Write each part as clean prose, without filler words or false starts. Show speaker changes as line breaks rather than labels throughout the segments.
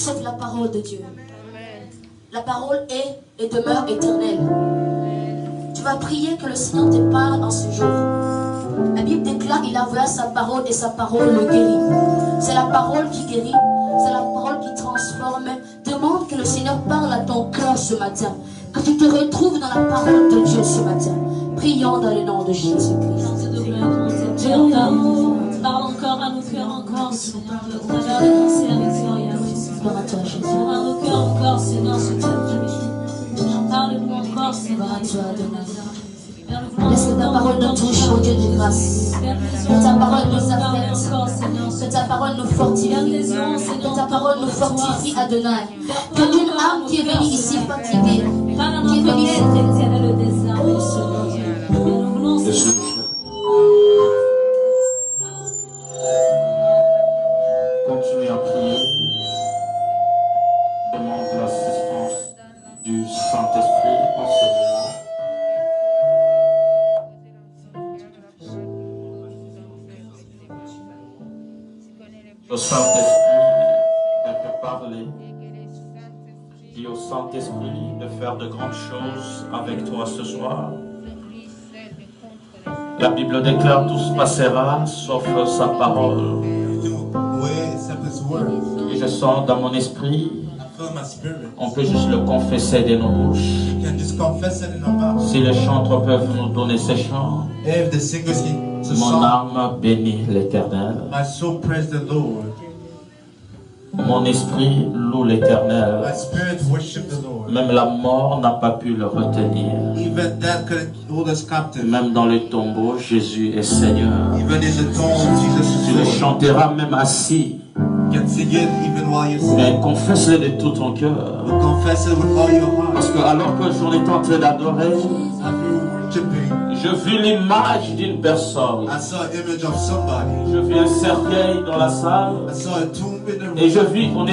sauf la parole de Dieu. La parole est et demeure éternelle. Tu vas prier que le Seigneur te parle en ce jour. La Bible déclare qu'il a envoyé sa parole et sa parole le guérit. C'est la parole qui guérit, c'est la parole qui transforme. Demande que le Seigneur parle à ton cœur ce matin. Que tu te retrouves dans la parole de Dieu ce matin. Prions dans le nom de Jésus-Christ.
Parle encore à nos cœurs encore, Seigneur, au travers des pensées victorieuses.
Gloire à toi, Jésus.
Parle à nos cœurs encore, Seigneur, ce matin. Parle-nous encore, Seigneur.
Gloire à toi, Adonai. Laisse que ta parole nous touche, ô Dieu de grâce. Que ta parole nous affecte. Que ta parole nous fortifie. Que ta parole nous fortifie, Adonai. Que une âme qui est venue ici fatiguée, qui est venue ici.
Continuez à prier. Demande l'assistance du Saint-Esprit en ce moment. Le Saint-Esprit te fait parler. Dis au Saint-Esprit de faire de grandes choses avec toi ce soir. La Bible déclare tout se passera sauf sa parole. Et je sens dans mon esprit, on peut juste le confesser de nos bouches. Si les chantres peuvent nous donner ces chants, mon âme bénit l'Éternel. Mon esprit loue l'Éternel. Même la mort n'a pas pu le retenir. Même dans le tombeau, Jésus est Seigneur. Tu le chanteras même assis. Mais confesse-le de tout ton cœur. Parce que alors que j'en étais en train d'adorer, je vis l'image d'une personne. Je vis un cercueil dans la salle. Et je vis qu'on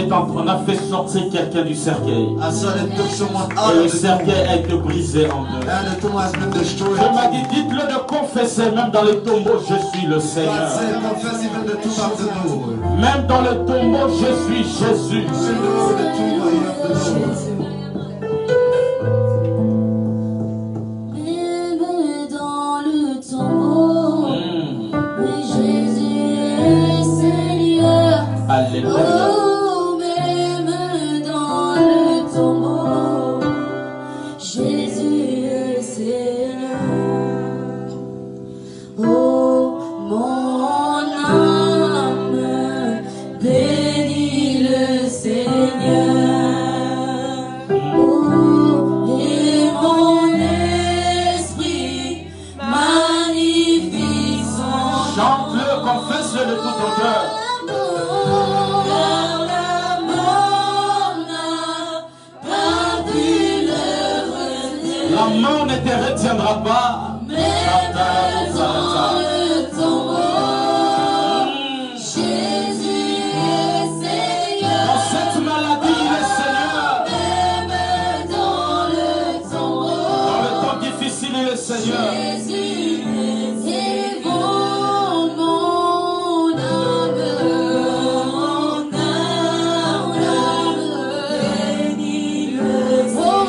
a fait sortir quelqu'un du cercueil. Et le cercueil a été brisé en deux. Je m'a dit, dites-le de confesser, même dans les tombeaux, je suis le Seigneur. Même dans le tombeau, je suis Jésus.
Alléluia. Oh, même dans le tombeau, Jésus est Seigneur. Oh, mon âme bénit le Seigneur. Oh, et mon esprit magnifie son nom.
Chante-le, confesse-le de tout ton cœur. La mort ne te retiendra pas.
Même dans le tombeau, Jésus est Seigneur.
Dans cette maladie, il est Seigneur.
Même dans le tombeau,
Dans le temps difficile, il est Seigneur.
Jésus est Seigneur. Mon âme bénit le Seigneur.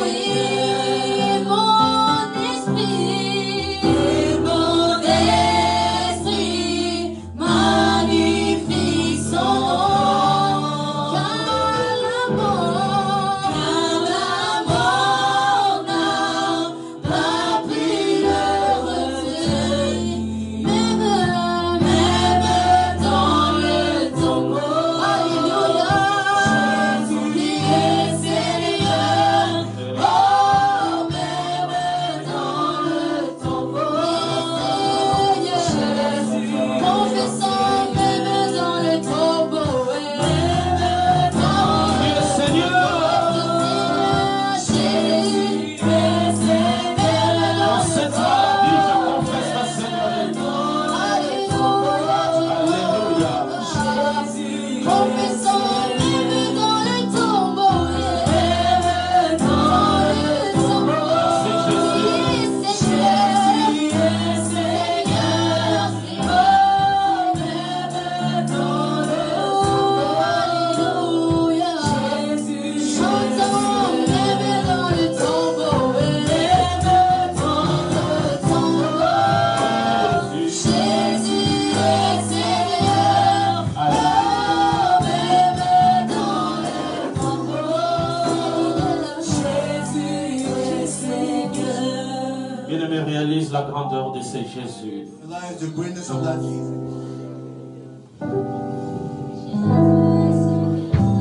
Réalise la grandeur de ce Jésus.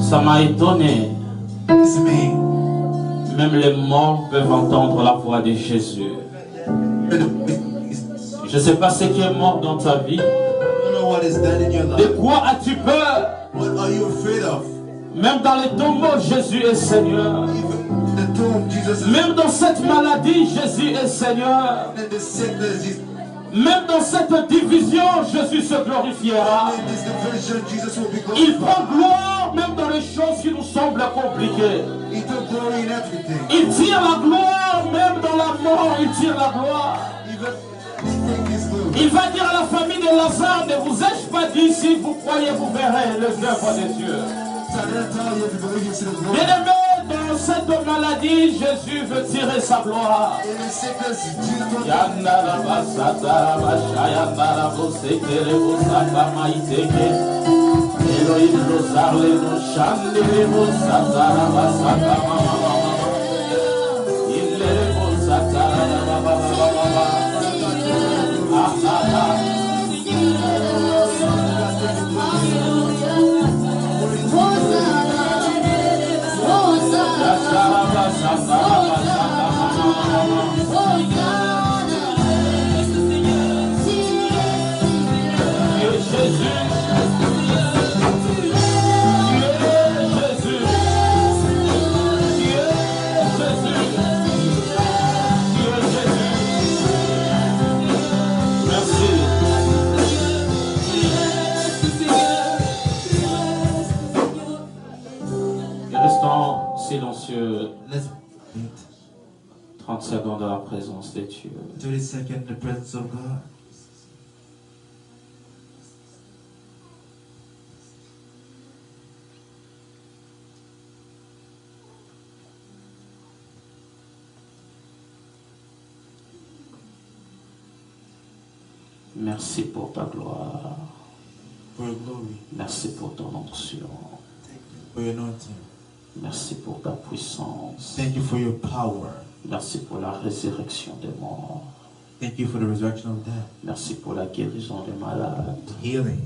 Ça m'a étonné. Même les morts peuvent entendre la voix de Jésus. Je ne sais pas ce qui est mort dans ta vie. De quoi as-tu peur? Même dans les tombeaux, Jésus est Seigneur. Même dans cette maladie, Jésus est Seigneur. Même dans cette division, Jésus se glorifiera. Il prend gloire même dans les choses qui nous semblent compliquées. Il tire la gloire même dans la mort. Il tire la gloire. Il va dire à la famille de Lazare, ne vous ai-je pas dit, si vous croyez, vous verrez les œuvres des dieux. Bien-aimés, dans dans cette maladie, Jésus veut tirer sa gloire. Silencieux. 30 secondes dans la présence de Dieu.
30 seconds in the presence of God.
Merci pour ta gloire.
For your glory.
Merci pour ton onction.
Thank you for your anointing.
Merci pour ta puissance.
Thank you for your power.
Merci pour la résurrection des morts.
Thank you for the resurrection of death.
Merci pour la guérison des malades.
Healing.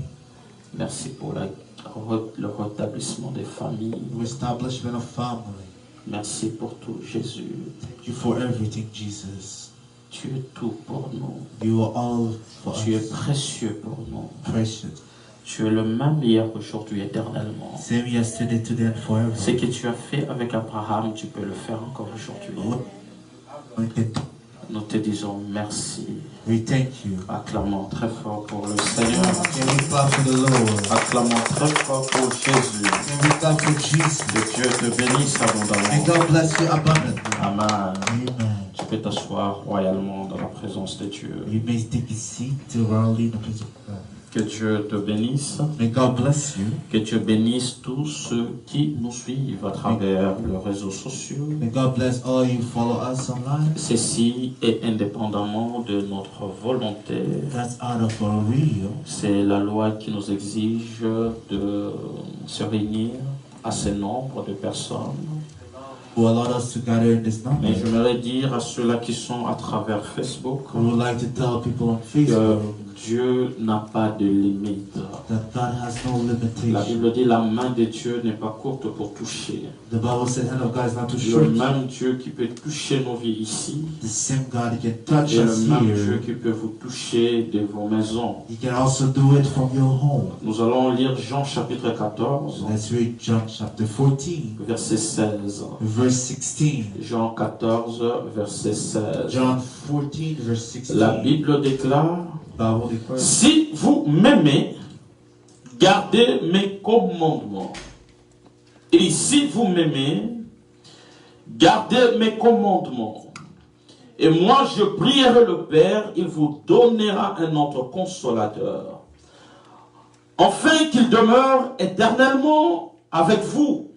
Merci pour le rétablissement des familles.
Establishment of family.
Merci pour tout, Jésus.
Thank you for everything, Jesus.
Tu es tout pour nous.
You are all for us.
Tu es précieux pour nous.
Precious.
Tu es le même hier, aujourd'hui, éternellement.
Same yesterday, today, and forever.
Ce que tu as fait avec Abraham, tu peux le faire encore aujourd'hui. Nous te disons merci.
We thank you.
Acclamons très fort pour le Seigneur.
And we clap for the Lord.
Acclamons très fort pour Jésus.
And we clap for Jesus.
Que Dieu te bénisse abondamment.
And God bless you abundantly.
Amen.
Amen.
Tu peux t'asseoir royalement dans la présence de Dieu.
You may take a seat to royally in the presence of God.
Que Dieu te bénisse.
May God bless you.
Que Dieu bénisse tous ceux qui nous suivent à travers les réseaux sociaux.
May God bless all you follow us online.
Ceci est indépendamment de notre volonté.
That's out of our will.
C'est la loi qui nous exige de se réunir à ce nombre de personnes.
Who allowed us to gather in this number.
Mais j'aimerais dire à ceux-là qui sont à travers Facebook
We would like to tell people on
que
Facebook
Dieu n'a pas de limite.
that God has no
La
limitation.
Bible dit la main de Dieu n'est pas courte pour toucher.
The Bible says the hand of God is not too
Le
short.
même Dieu qui peut toucher nos vies ici
The same God who can touch
est le
us
même Dieu
here.
qui peut vous toucher de vos maisons.
He can also do it from your home.
Nous allons lire Jean chapitre 14,
Let's read John chapter 14,
verset 16.
verse 16.
Jean 14, verset 16.
John 14, verse 16.
La Bible déclare:
Bible declares,
si vous m'aimez, gardez mes commandements. Et si vous m'aimez, gardez mes commandements. Et moi je prierai le Père, il vous donnera un autre consolateur, afin qu'il demeure éternellement avec vous.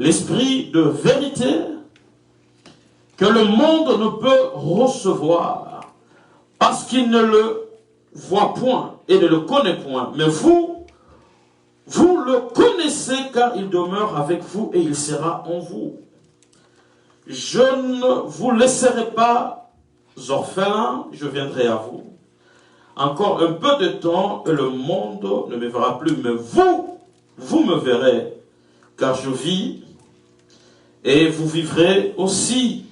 L'esprit de vérité que le monde ne peut recevoir, parce qu'il ne le voit point et ne le connaît point. Mais vous le connaissez, car il demeure avec vous et il sera en vous. Je ne vous laisserai pas orphelins, je viendrai à vous. Encore un peu de temps et le monde ne me verra plus, mais vous me verrez, car je vis et vous vivrez aussi.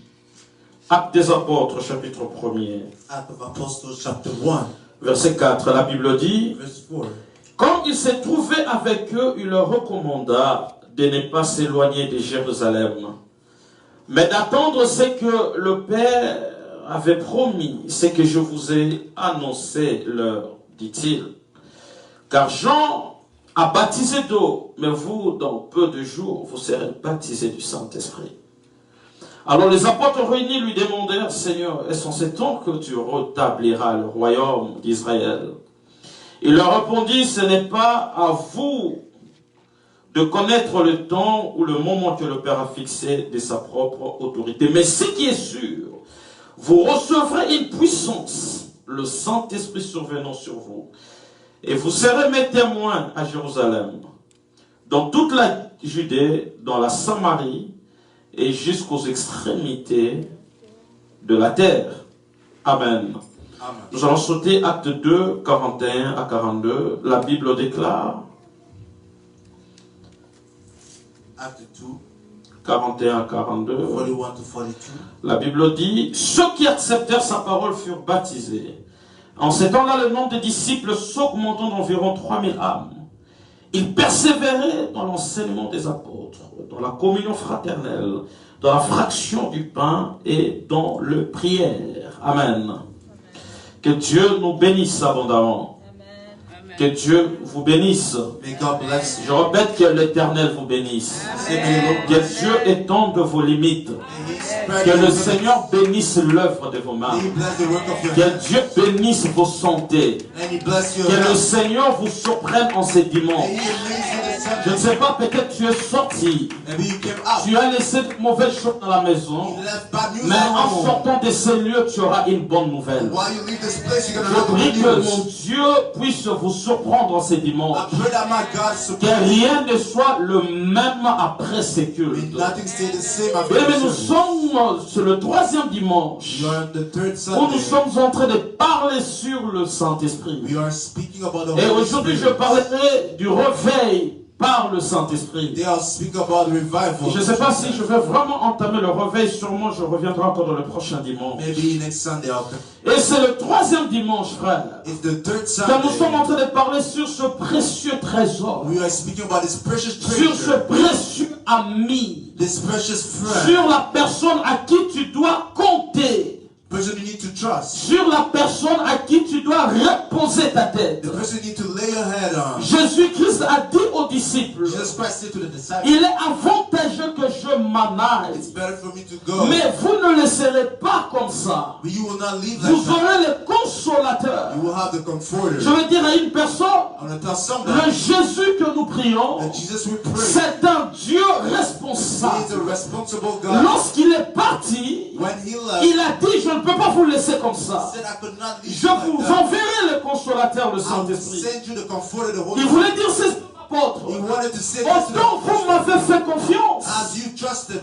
Actes des Apôtres, chapitre 1er.
Acts of Apostles, chapter 1,
Verset 4, la Bible dit:
verse 4.
quand il s'est trouvé avec eux, il leur recommanda de ne pas s'éloigner de Jérusalem, mais d'attendre ce que le Père avait promis, ce que je vous ai annoncé, leur dit-il. Car Jean a baptisé d'eau, mais vous, dans peu de jours, vous serez baptisés du Saint-Esprit. Alors les apôtres réunis lui demandèrent: Seigneur, est-ce en ce temps que tu rétabliras le royaume d'Israël? Il leur répondit: ce n'est pas à vous de connaître le temps ou le moment que le Père a fixé de sa propre autorité. Mais ce qui est sûr, vous recevrez une puissance, le Saint-Esprit survenant sur vous, et vous serez mes témoins à Jérusalem, dans toute la Judée, dans la Samarie, et jusqu'aux extrémités de la terre. Amen. Amen. Nous allons sauter acte 2, 41 à 42. La Bible déclare.
Acte 2.
41 à 42.
41 to 42.
La Bible dit, ceux qui acceptèrent sa parole furent baptisés. En ces temps-là, le nombre des disciples s'augmentant d'environ 3000 âmes. Ils persévéraient dans l'enseignement des apôtres, dans la communion fraternelle, dans la fraction du pain et dans le prière. Amen. Que Dieu nous bénisse abondamment. Que Dieu vous bénisse. Je répète, que l'Éternel vous bénisse. Que Dieu étende vos limites. Que le Seigneur bénisse l'œuvre de vos mains. Que Dieu bénisse vos santé. Que le Seigneur vous surprenne en ces dimanches. Je ne sais pas, peut-être tu es sorti. Tu as laissé de mauvaises choses dans la maison. Mais en sortant de ces lieux, tu auras une bonne nouvelle. Je prie que mon Dieu puisse vous surprendre en ces dimanches. Que rien ne soit le même après ces cultes. Mais nous sommes sur le 3e dimanche où nous sommes en train de parler sur le Saint-Esprit. Et aujourd'hui, je parlerai du réveil par le Saint-Esprit. Je ne sais pas si je vais vraiment entamer le réveil. Sûrement, je reviendrai encore dans le prochain dimanche. Et c'est le 3e dimanche, frère, que nous sommes en train de parler sur ce précieux trésor, sur ce précieux ami, sur la personne à qui tu dois compter, sur la personne à qui tu dois reposer ta tête. Jésus-Christ a dit aux disciples, il est avantageux que je m'en aille, mais vous ne le serez pas comme ça. Vous aurez le consolateur. Je veux dire à une personne, le Jésus que nous prions, c'est un Dieu responsable. Lorsqu'il est parti, il a dit, je ne peux pas vous laisser comme ça. Je vous enverrai le consolateur, le Saint-Esprit. Il voulait dire ces apôtres, autant vous m'avez fait confiance,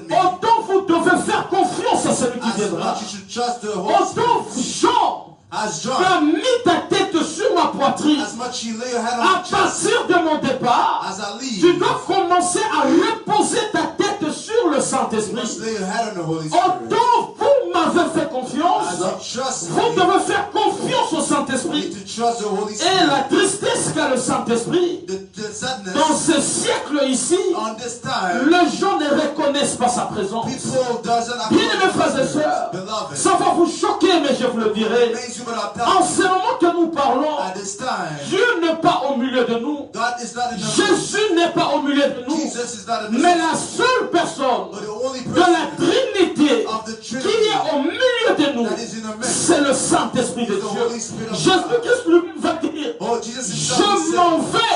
autant vous devez faire confiance à celui qui viendra. Autant Jean a mis ta tête sur ma poitrine. À partir de mon départ, tu dois commencer à reposer ta tête sur le Saint-Esprit. Autant vous m'avez fait confiance, vous devez faire confiance au Saint-Esprit. Et la tristesse qu'a le Saint-Esprit, dans ce siècle ici, les gens ne reconnaissent pas sa présence. Bien mes frères et sœurs, ça va vous choquer, mais je vous le dirai. En ce moment que nous parlons, Dieu n'est pas au milieu de nous. Jésus n'est pas au milieu de nous. Mais la seule personne de la Trinité qui est au milieu de nous, c'est le Saint-Esprit de Dieu. Jésus-Christ lui va dire, je m'en vais,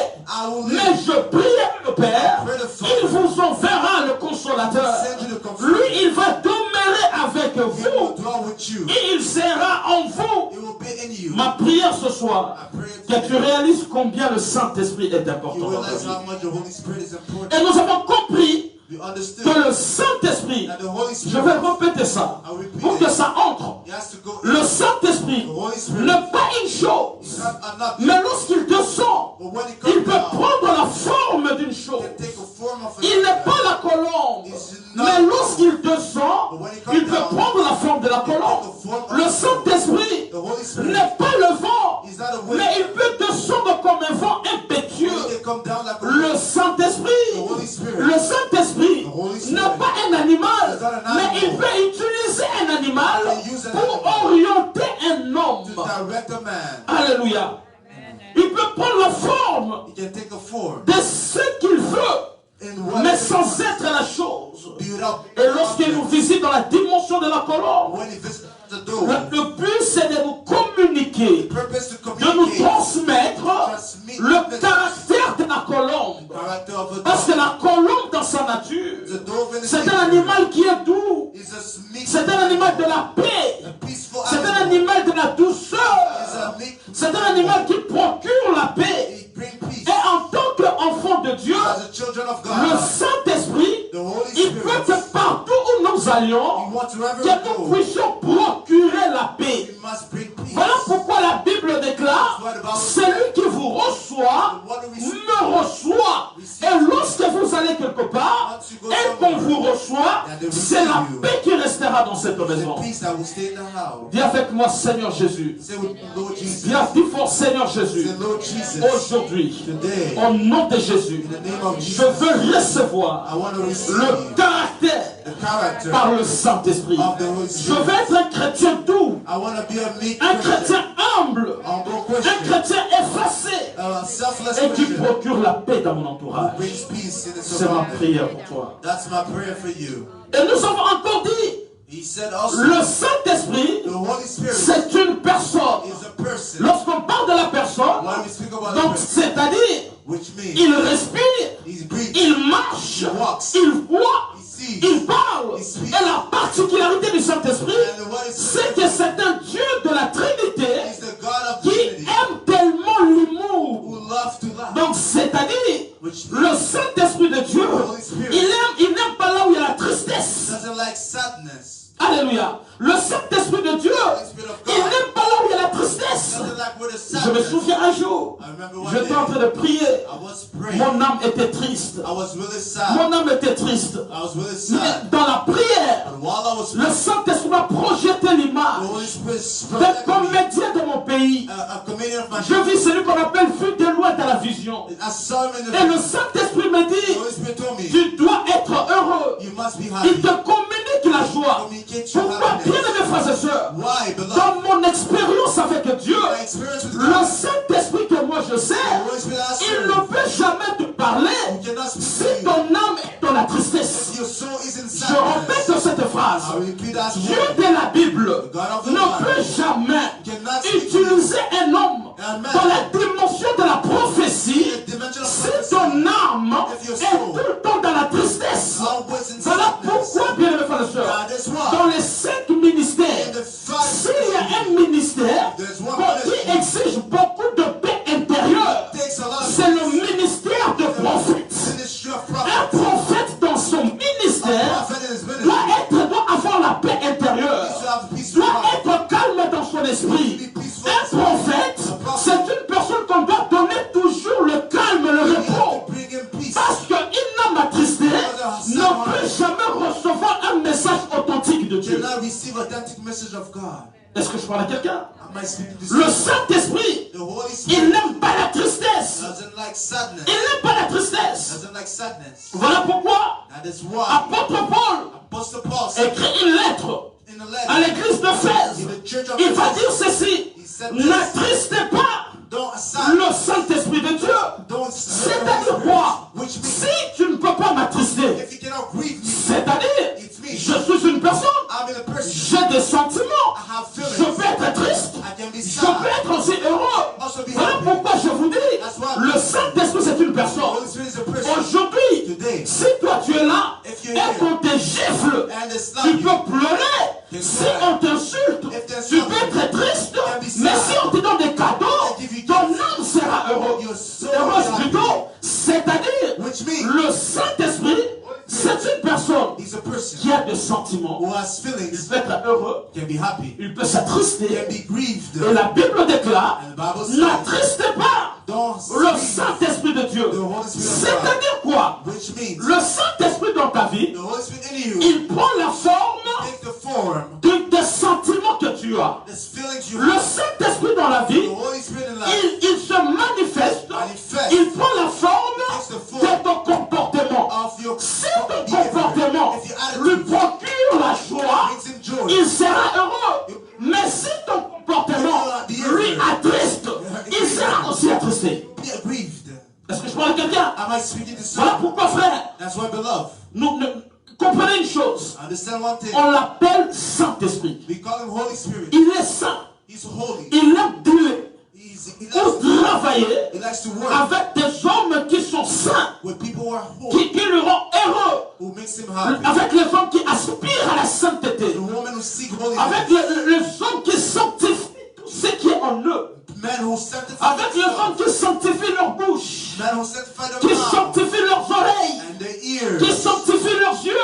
mais je prie le Père, il vous enverra le consolateur. Lui, il va demeurer avec vous et il sera en vous. Ma prière ce soir, que tu réalises combien le Saint-Esprit est important dans ta vie. Et nous avons compris que le Saint-Esprit, je vais répéter ça, pour que ça entre. Le Saint-Esprit n'est pas une chose, mais lorsqu'il descend, il peut prendre la forme d'une chose. Il n'est pas la colombe, mais lorsqu'il descend, il peut prendre la forme de la colombe. Le Saint-Esprit n'est pas le vent, mais il peut descendre comme un vent impétueux. Le Saint-Esprit n'est pas un animal, mais il peut utiliser un animal pour orienter un homme. Alléluia. Il peut prendre la forme de ce qu'il veut, mais sans être la chose. Et lorsqu'il nous visite dans la dimension de la colombe, le but c'est de nous communiquer, de nous transmettre le caractère de la colombe. Parce que la allions, que nous puissions procurer la paix. Voilà pourquoi la Bible déclare, celui qui vous reçoit, me reçoit. Et lorsque vous allez quelque part, et qu'on vous reçoit, c'est la paix qui restera dans cette maison. Dis avec moi, Seigneur Jésus. Dis fort, Seigneur Jésus. Aujourd'hui, au nom de Jésus, je veux recevoir le caractère par le Saint-Esprit. Je veux être un chrétien doux, un chrétien humble, un chrétien effacé et qui procure la paix dans mon entourage. C'est ma prière pour toi. Et nous avons encore dit, le Saint-Esprit, c'est une personne. Lorsqu'on parle de la personne, donc c'est-à-dire, il respire, il marche, il voit, il parle. Et la particularité du Saint-Esprit, c'est que c'est un Dieu de la Trinité qui aime tellement l'humour. Donc c'est-à-dire, le Saint-Esprit de Dieu, il n'aime pas là où il y a la tristesse. Alléluia. Le Saint-Esprit de Dieu, il n'aime pas là où il y a la tristesse. Je me souviens un jour, j'étais en train de prier. Mon âme était triste. Mon âme était triste. Mais dans la prière, le Saint-Esprit m'a projeté l'image d'un comédien de mon pays. Je vis celui qu'on appelle vue de loin dans la vision. Et le Saint-Esprit me dit, tu dois être heureux. Il te communique la joie. Pourquoi, bien aimés frères et sœurs, dans mon expérience avec Dieu, le Saint-Esprit que moi je sais, il ne peut jamais te parler si ton âme est dans la tristesse. Je répète cette phrase. Dieu de la Bible ne peut jamais utiliser un homme dans la dimension de la prophétie si ton âme est tout le temps dans la tristesse. Voilà pourquoi, bien aimés frères et sœurs, dans les 5 ministères, s'il y a un ministère qui exige beaucoup de paix intérieure, c'est le ministère de prophète. Un prophète dans son ministère doit avoir la paix intérieure, doit être calme dans son esprit. Un prophète, c'est une personne qu'on doit donner toujours le calme, le repos. Parce qu'une âme attristée ne peut jamais recevoir un message authentique de Dieu. Est-ce que je parle à quelqu'un? Le Saint-Esprit, il n'aime pas la tristesse. Il n'aime pas la tristesse. Voilà pourquoi apôtre Paul écrit une lettre à l'église d'Éphèse. Il va dire ceci: n'attristez pas le Saint-Esprit de Dieu. C'est-à-dire quoi? Si tu ne peux pas m'attrister, c'est-à-dire, je suis une personne, j'ai des sentiments, je peux être triste, je peux être aussi heureux. Voilà pourquoi je vous dis, le Saint-Esprit c'est une personne. Aujourd'hui, si toi tu es là et qu'on te gifle, tu peux pleurer. Si on t'insulte, tu peux être triste, mais si on te donne des cadeaux, ton âme sera heureuse plutôt. C'est-à-dire, le Saint-Esprit, c'est une personne qui a des sentiments. Il peut être heureux, il peut s'attrister. Et la Bible déclare, n'attristez pas le Saint-Esprit de Dieu. C'est-à-dire quoi? Le Saint-Esprit dans ta vie, il prend la forme des sentiments que tu as. Le Saint-Esprit dans la vie, il se manifeste, il prend la forme de ton comportement. Si ton comportement lui procure la joie, il sera heureux. Mais si ton comportement lui attriste, il sera aussi attristé. Est-ce que je parle à quelqu'un? Voilà pourquoi, frère, nous comprenez une chose. On l'appelle Saint-Esprit. Il est saint. Il aime dealer ou travailler avec des hommes qui sont saints, qui le rendent heureux, avec les hommes qui aspirent à la sainteté, avec les hommes qui sanctifient tout ce qui est en eux, avec les hommes qui sanctifient leur bouche, qui sanctifient leurs oreilles, qui sanctifient leurs yeux.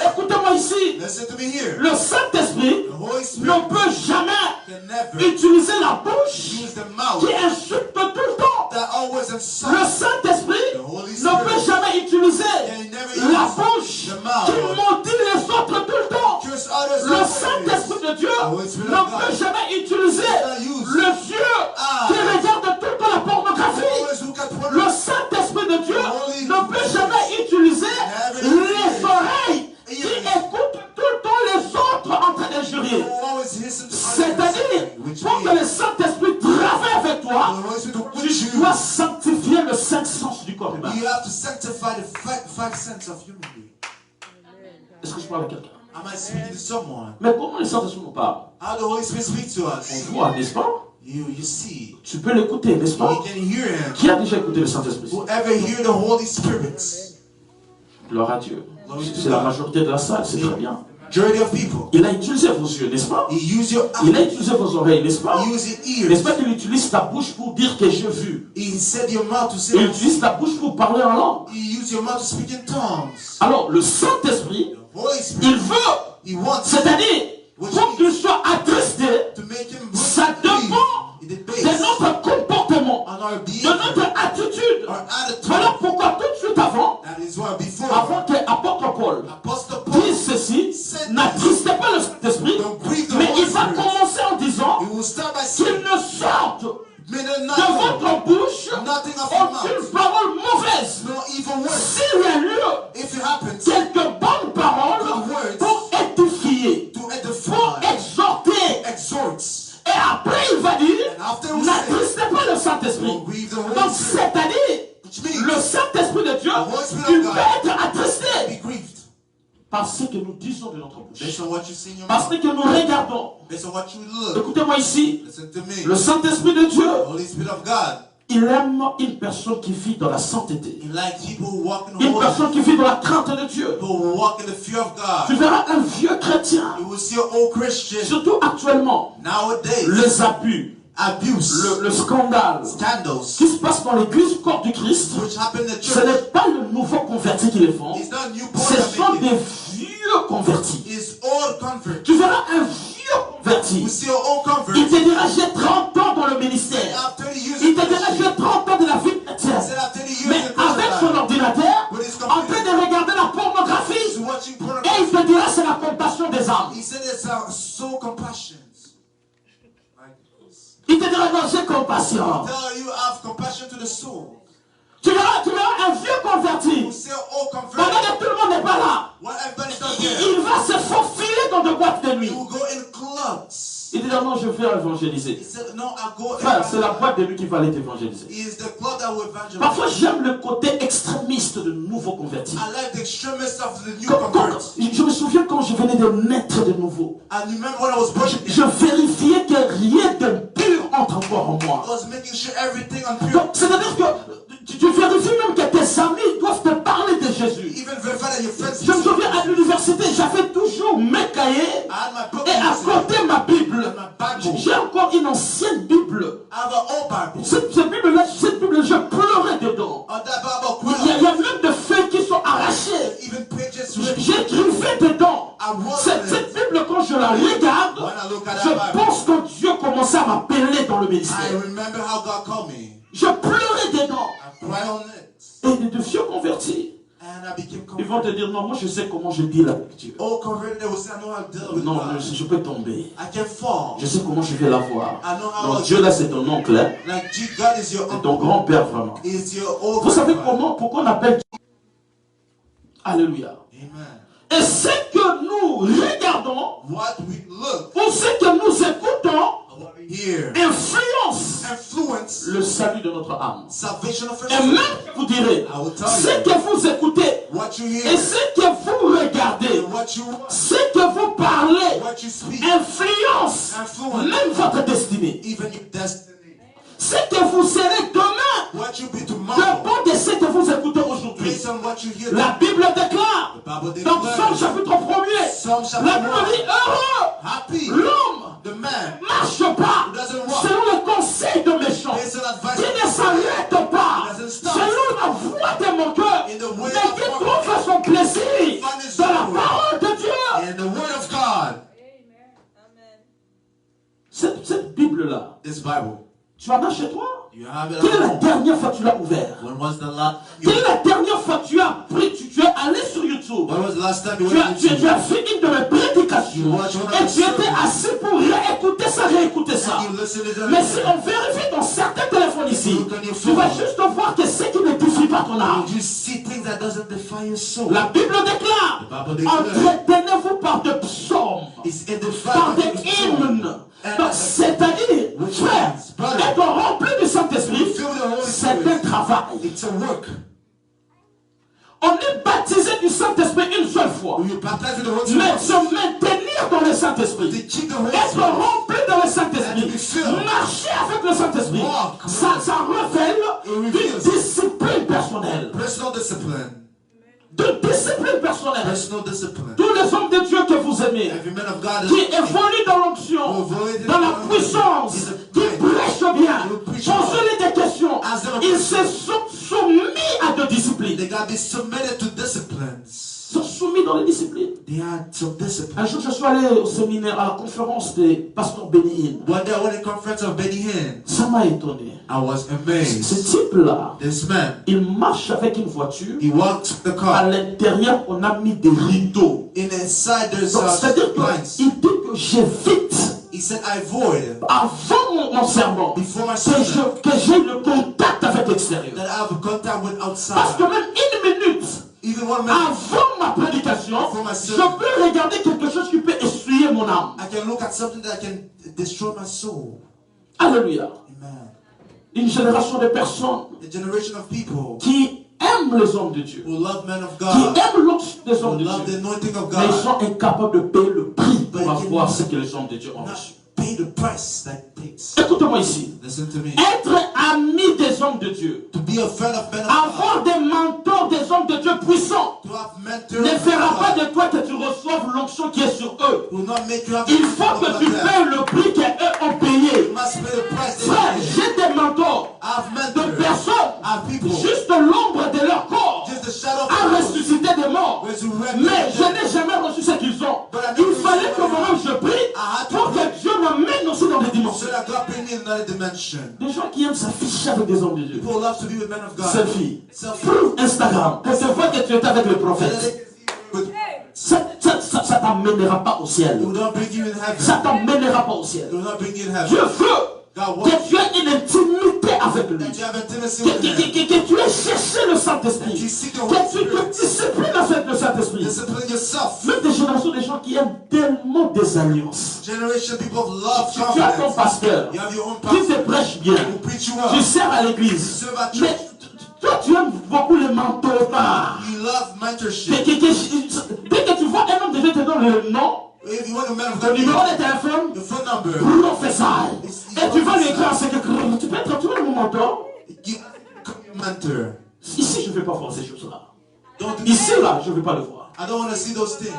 Écoutez-moi, ici.
Listen to me here.
Le Saint-Esprit
The Holy Spirit
ne peut jamais
can never
utiliser la bouche
use the mouth
qui insulte tout le temps.
that always
Le
insults.
Saint-Esprit
The Holy
ne
Spirit
peut jamais utiliser
can never
la
use
bouche
the mouth
qui maudit les autres tout le temps.
curse others.
Le
always.
Saint-Esprit de Dieu
Holy Spirit
ne
of
peut
God
jamais utiliser
cannot use
le vieux
Ah.
qui regarde tout le temps la pornographie.
always look at what
Le Saint-Esprit de Dieu
Holy
ne peut
Spirit
jamais utiliser
never
les
uses
oreilles qui
ears.
écoutent tout le temps les autres en train d'injurier.
always listen to
C'est-à-dire,
which
pour que
means
le Saint-Esprit travaille avec
the
toi,
Holy Spirit will
tu
put
dois
you.
sanctifier le cinq sens du corps humain.
You have to sanctify the five senses of human being.
Est-ce que je parle à quelqu'un?
Am I speaking to someone?
Mais comment le Saint-Esprit nous parle?
How the Holy Spirit speaks to
On
us.
voit, n'est-ce pas?
You see.
Tu peux l'écouter, n'est-ce pas?
You can hear him.
Qui a déjà écouté le Saint-Esprit?
Whoever hear the Holy Spirit.
Gloire à Dieu. C'est la majorité de la salle, c'est très bien.
Majority of people.
Il a utilisé vos yeux, n'est-ce pas?
He use your
Il a
eyes.
utilisé vos oreilles, n'est-ce pas?
He use your
N'est-ce pas
ears.
qu'il utilise ta bouche pour dire que j'ai vu?
He said your mouth to say.
Il utilise ta bouche pour parler en langue.
He use your mouth to speak in tongues.
Alors, le Saint-Esprit,
The Holy
il
Spirit.
veut,
He wants
c'est-à-dire, pour qu'il soit attristé,
to make him
ça dépend
in the
de
base
notre comportement,
on our
de
behavior,
notre attitude.
our attitude.
Voilà pourquoi tout de suite avant,
That is why before
avant que l'apôtre Paul
Apostle Paul
dise ceci, n'attristez pas le Saint-Esprit,
don't grieve the
mais
Holy
il va
Spirit.
commencer en disant
He will start by
qu'il
saying,
ne sorte
may
de
there not
votre bouche
nothing of your
aucune
mouth,
parole mauvaise.
no evil word.
S'il y a lieu,
If it happens
quelques bonnes paroles
Good words.
pour édifier,
to
pour
edify,
exhorter.
exhorts,
Et après, il va dire,
and after we say,
n'attristez pas le Saint-Esprit.
don't grieve the
Donc,
Holy Spirit,
c'est-à-dire,
which means
le Saint-Esprit de Dieu,
The Holy Spirit of
il
God.
peut être attristé
be grieved
par ce que nous disons de notre
based
bouche.
on what you see in your
Parce
mouth,
que nous regardons.
based on what you look.
Écoutez-moi ici,
Listen to me.
le Saint-Esprit de Dieu,
The Holy Spirit of God,
il aime une personne qui vit dans la sainteté.
he likes people who walk in
Une
holiness,
personne qui vit dans la crainte de Dieu.
people who walk in the fear of
Tu
God.
verras un vieux chrétien,
You will see an old Christian
surtout actuellement,
nowadays,
les abus,
abuse,
le scandale
scandals,
qui se passe dans l'église corps du Christ.
which happen in the
Ce
church.
n'est pas le nouveau converti qui les font,
It's not newborn
ce
that
sont
make
des
it.
vieux convertis.
It's old convert.
Tu verras un vieux converti.
We see an old convert.
Il te dira j'ai 30 ans dans le ministère.
After 30 years
Il
in
te dira
ministry,
j'ai 30 ans de la vie
he
chrétienne.
said after 30 years
Mais
in
avec son
ministry,
ordinateur,
with his
en train
computer,
de regarder la
he's
pornographie,
watching
et il
pornography.
te dira c'est la compassion des âmes.
He said it's a soul compassion.
Il te dira non j'ai compassion.
Tell you have compassion to the soul.
Tu verras un vieux converti.
You say old
Pendant
convert,
que tout le monde n'est pas là,
when everybody's not
il
there,
va se faufiler dans de boîtes de nuit.
you will go in clubs.
Il dit non, je vais évangéliser.
He said, no, I go
Frère, c'est la
in.
boîte de nuit qui va aller t'évangéliser.
Is the club that will evangelize.
Parfois, j'aime le côté extrémiste de nouveaux convertis.
I like the extremists of the new
Quand
converts.
je me souviens quand je venais de naître de nouveau,
And remember when I was born
je vérifiais que rien de pur entre encore en moi.
I was making sure everything on pure.
Donc, c'est-à-dire que tu vérifies même que tes amis doivent te parler de Jésus.
Even verify that your friends.
Je me souviens à l'université, j'avais toujours mes cahiers
I had my book
et à côté ma Bible.
my Bible.
J'ai encore une ancienne Bible.
I have an old Bible.
Cette Bible-là, je pleurais dedans.
On that Bible,
Il y a même des feuilles qui sont arrachées.
even pages.
J'écrivais dedans.
I wrote
Cette Bible, quand je la regarde,
When I look at
je
that Bible,
pense que Dieu commençait à m'appeler dans le
I
ministère.
remember how God called me.
Je pleurais dedans.
I cried on it.
Et de vieux convertis,
And I became
ils vont te
converted.
dire, non, moi je sais comment je deal avec Dieu.
All converted, they will say, I know how to deal with
Non,
God.
je peux tomber.
I can fall.
Je sais comment je vais l'avoir.
I know how
Donc Dieu là, c'est ton oncle, hein.
Like God is your
C'est
uncle.
ton grand-père vraiment.
Is your old
Vous savez
grandfather.
pourquoi on appelle Dieu? Alléluia.
Amen.
Et ce que nous regardons,
What we look,
ou ce que nous écoutons,
what we hear,
influence
influence
le salut de notre âme.
salvation of
Et
our
même,
soul.
vous direz,
I will tell
ce
you.
que vous écoutez,
What you
et
hear,
ce que vous regardez,
and what you watch,
ce que vous parlez,
what you speak,
influence
influence
même votre destinée.
even your destiny.
Ce que vous serez demain
What you be tomorrow,
dépend de ce que vous écoutez aujourd'hui.
based on what you hear.
La Bible déclare,
The Bible
dans Psaume
declares,
chapitre 1er,
Psalm
la
chapter
Bible
1,
dit, heureux
happy
l'homme
the man
marche pas
who doesn't walk
selon le conseil de méchants,
based on advice
qui ne s'arrête pas
doesn't stop
selon la voix de mon cœur,
in the way
mais qui
of
trouve son plaisir
Find his
dans la
joy
parole de Dieu. Tu en as chez toi?
You have it
Quelle est
at
la
home.
dernière fois que tu l'as ouvert?
When was the last?
Quelle est la dernière fois que tu as pris, tu es allé sur YouTube?
When was the last time you
Tu
went
as,
to
tu
YouTube?
as fait une de mes prédications et tu étais assis pour réécouter ça.
And you listen to them.
Mais si on vérifie dans certains téléphones ici, tu vas juste voir que ce qui n'édifie pas ton âme.
You see things that doesn't define your soul.
La Bible déclare,
The Bible declares,
entretenez-vous par des psaumes,
it's in the
par
fact
des
that you
hymnes. Donc, c'est-à-dire, frère, être rempli du Saint-Esprit, c'est un travail.
it's a work.
On est baptisé du Saint-Esprit une seule fois.
When you baptize with the Holy
Mais
Spirit,
se maintenir dans le Saint-Esprit,
to keep the Holy
être
Spirit,
rempli dans le Saint-Esprit, marcher avec le Saint-Esprit, ça révèle une discipline personnelle.
personal discipline.
De discipline personnelle.
Personal discipline.
Tous les hommes de Dieu que vous aimez,
Every man of God
qui évoluent dans l'onction, dans la puissance, qui prêchent bien, posez-les des questions. Ils se sont soumis à des disciplines.
They got to be submitted to disciplines.
Ils sont soumis dans les disciplines.
They had some discipline.
Un jour, je suis allé au séminaire, à la conférence des pasteurs Béni.
One day I went to the conference of Benny Hinn.
Ça m'a étonné.
I was amazed.
Ce type-là,
This man,
il marche avec une voiture.
he walked the
À
car.
l'intérieur, on a mis des rideaux.
Inside there's
Donc, c'est-à-dire
blinds.
qu'il dit que j'évite,
He said, I avoid
avant mon sermon,
before my
que
sermon
j'ai le contact avec l'extérieur.
that I have contact with
Parce
outside.
que même une minute
Even 1 minute,
avant ma prédication, je peux regarder quelque chose qui peut essuyer mon âme.
I can look at something that can destroy my soul.
Alléluia.
Amen.
Une génération de personnes
A generation of people
qui aiment les hommes de Dieu,
who love men of
qui
God,
aiment l'onction des
who
hommes de
love the
Dieu,
anointing of
mais ils
God,
sont incapables de payer le prix pour avoir ce que les hommes de Dieu ont
not
reçu.
pay the price that it takes.
Écoutez-moi ici.
Listen to me.
Être ami des hommes de Dieu,
To be a friend of men of
avoir
God,
des mentors des hommes de Dieu puissants,
to have mentors
ne
of
fera pas
God,
de toi que tu reçoives l'onction qui est sur eux.
will not make you have
Il faut que tu payes le prix qu'eux ont payé.
You must pay the price they
Frère,
pay.
j'ai des mentors
I have
de
mentors.
personnes,
I have people.
juste l'ombre de leur corps
Just the shadow of
a
God.
ressuscité des morts. Mais je n'ai jamais reçu ce qu'ils ont. Il fallait que moi-même je prie pour que Dieu m'amène aussi dans des
So
dimensions.
that God bring me in another dimension.
Des gens qui aiment s'afficher avec des hommes de Dieu.
People love to be with men of God.
Selfie.
Selfie.
Proof Instagram. On te voit que tu étais avec le prophète.
But
Ça t'emmènera pas au
it
ciel.
will not bring you in heaven.
Ça t'emmènera pas au ciel.
It will not bring you in
Dieu
heaven.
veut
God
que
wants
tu aies une intimité avec lui.
that you have intimacy with Him.
Que tu aies cherché le Saint-Esprit.
You seek the
Que
Holy
tu te
Spirit.
disciplines avec le Saint-Esprit.
Discipline yourself.
Même des générations de gens qui aiment tellement des alliances.
Generation of people of love,
Tu as ton
confidence.
pasteur
You have your own
qui te
pastor
prêche bien.
who preach you
Tu
up.
sers à l'église.
Serve at
Mais
church.
toi, tu aimes beaucoup les mentors.
You love mentorship.
Dès que tu vois un homme déjà te donne le nom,
If you want a man of
le
God,
numéro de téléphone,
the phone number.
professeur. Et tu vas lui écrire ce que tu peux être, tu veux mon mentor.
You mentor.
Ici, je ne vais pas voir ces choses-là.
Don't do
Ici, là, je ne vais pas le voir.
I don't want to see those things.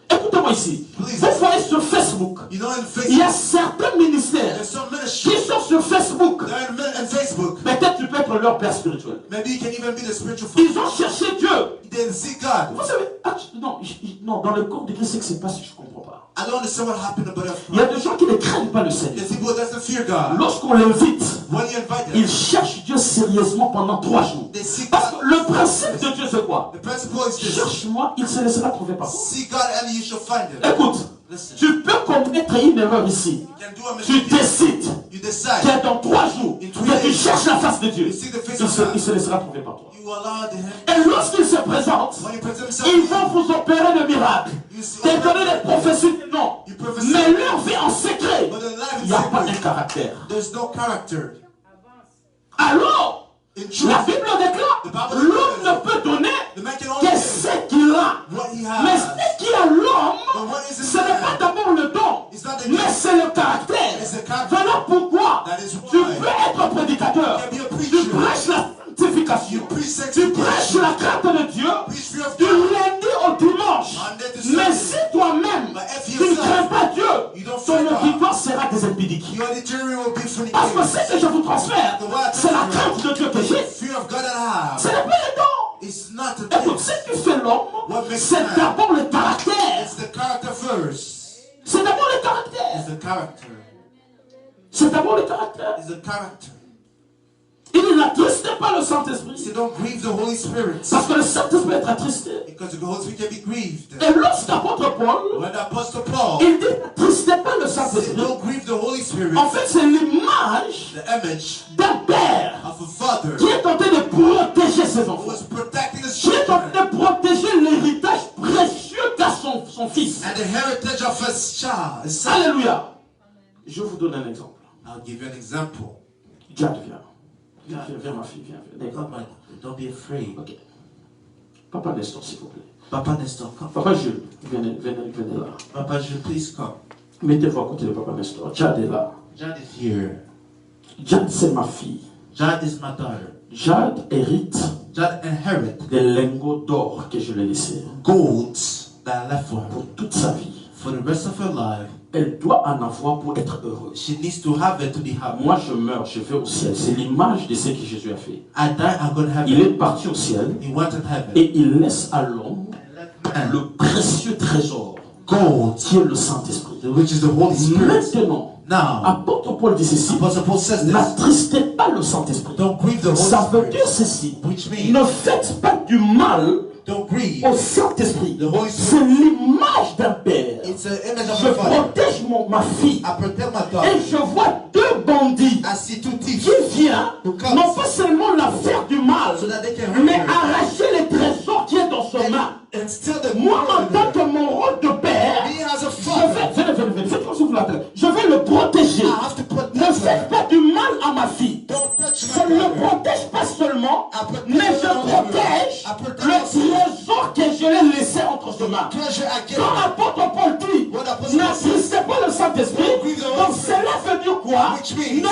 Écoutez-moi ici. Vous voyez sur Facebook,
You know, in
il y a
Facebook,
certains ministères
there's some
qui
ministry.
sont sur Facebook.
They're in Facebook.
Peut-être tu peux être leur père spirituel.
Maybe you can even be the spiritual father.
Ils ont cherché Dieu.
They didn't see God.
Vous savez, non, dans le corps de Christ, c'est que c'est pas si je comprends pas.
I don't understand what happened about us.
Il y a des gens qui ne craignent pas le Seigneur.
There's people that doesn't fear God.
Lorsqu'on l'invite,
When you invite them,
ils cherchent Dieu sérieusement pendant 3 jours.
they seek
Parce que
God.
le principe de Dieu, c'est quoi?
The principle is this.
Cherche-moi, il se laissera trouver par moi.
Seek God and you shall find Him.
Écoute,
Listen.
tu peux commettre une erreur ici.
You can do a
Tu
mistake.
décides
You decide.
que dans 3 jours, que tu cherches la face de Dieu. Il se laissera trouver par toi.
You allow Him.
Et lorsqu'il se présente,
When He presents Himself,
ils vont vous opérer de miracles.
you see,
Te donner des prophéties, non.
you prophesy.
Mais leur vie en secret,
But the life
il
is
n'y a pas de
secret.
caractère.
There's no character.
Alors,
In
la
truth,
Bible déclare, l'homme ne peut donner
the man can only
que
give
ce qu'il a.
what he
Mais
has.
ce qui a l'homme,
But what is
ce
in
n'est pas
man?
d'abord le don,
It's not the
mais
gift.
c'est le caractère.
It's the character.
Voilà pourquoi
That is
tu
why
peux être prédicateur.
you can be a
Tu
preacher.
prêches la sanctification.
You preach
Tu
sanctification.
prêches la crainte de Dieu
Preach fear of
du
God.
lundi au dimanche.
Monday to
Mais
Sunday.
si toi-même,
But if
tu ne
yourself,
crains pas Dieu,
you don't
ton
fear God,
auditoire sera des impidiques.
your deterrent will be
Parce que
fornicated.
ce que je vous transfère, c'est la crainte de Dieu que j'ai.
Fear of God that I
Ce
have.
n'est pas le don.
It's not a
Écoute,
gift.
ce qui fait l'homme, c'est d'abord le caractère.
It's the character first.
C'est d'abord le caractère.
It's the character.
C'est d'abord le caractère.
It's the character.
Il n'attristez pas le Saint-Esprit.
So don't grieve the Holy Spirit.
Parce que le Saint-Esprit est attristé.
Because the Holy Spirit can be grieved.
Et lorsqu'apôtre Paul,
When Apostle Paul,
il dit n'attristez pas le
said,
Saint-Esprit.
don't grieve the Holy Spirit.
En fait, c'est l'image
The image
d'un père
of a father
qui est en train de protéger ses
who
enfants.
was protecting his
Qui est en
children
train de protéger l'héritage précieux qu'a son fils.
and the heritage of his child. His son.
Alléluia. Je vous donne un exemple.
I'll give you an example.
Jade, viens. Viens, ma fille, viens.
Come on, don't be afraid.
Ok. Papa Nestor, s'il vous plaît.
Papa Nestor, come.
Papa Jules, venez là.
Papa Jules, please come.
Mettez-vous à côté de Papa Nestor. Jade est là.
Jade is here.
Jade, c'est ma fille.
Jade is my daughter.
Jade hérite
Jade inherit
des lingots d'or que je lui ai laissés
golds that I left for her.
pour toute sa vie.
For the rest of her life,
Elle doit en avoir pour être heureuse.
she needs to have it to be happy.
Moi, je meurs, je vais au ciel. C'est l'image de ce que Jésus a fait.
I die, I'm going to have
Il est
it.
parti au ciel
He went to heaven.
et il laisse à l'homme
And
le précieux trésor
gold,
qui est le Saint-Esprit.
which is the Holy Spirit.
Maintenant,
Now,
apôtre Paul dit ceci:
Apostle Paul says this.
n'attristez pas le Saint-Esprit.
Don't grieve the Holy
Ça veut dire
Spirit.
ceci:
Which means,
ne faites pas du mal
don't grieve
au Saint-Esprit.
the Holy
C'est
Spirit.
l'image d'un père.
It's an image of
Je
a father.
protège ma fille
I protect my
et
daughter.
je vois deux bandits
I see two thieves
qui viennent non pas seulement la faire du mal,
so that they can
mais
hurt her
arracher les trésors qui est dans son main.
and steal the
Moi, en
gold.
tant que mon rôle de père,
Me as a
je
father,
vais, faites comme si vous l'appelez. Je vais le protéger.
I have to protect
Ne faites
her.
pas du mal à ma fille.
Don't touch
Je
my
ne le
daughter.
protège pas seulement,
I protect
mais
her
je
also.
protège
I protect
le
also.
trésor que je l'ai laissé entre ses mains.
Treasure I gave
Quand
her.
l'apôtre Paul dit,
What Apostle Paul
n'attristez pas le Saint-Esprit, donc cela veut dire quoi?
Which means-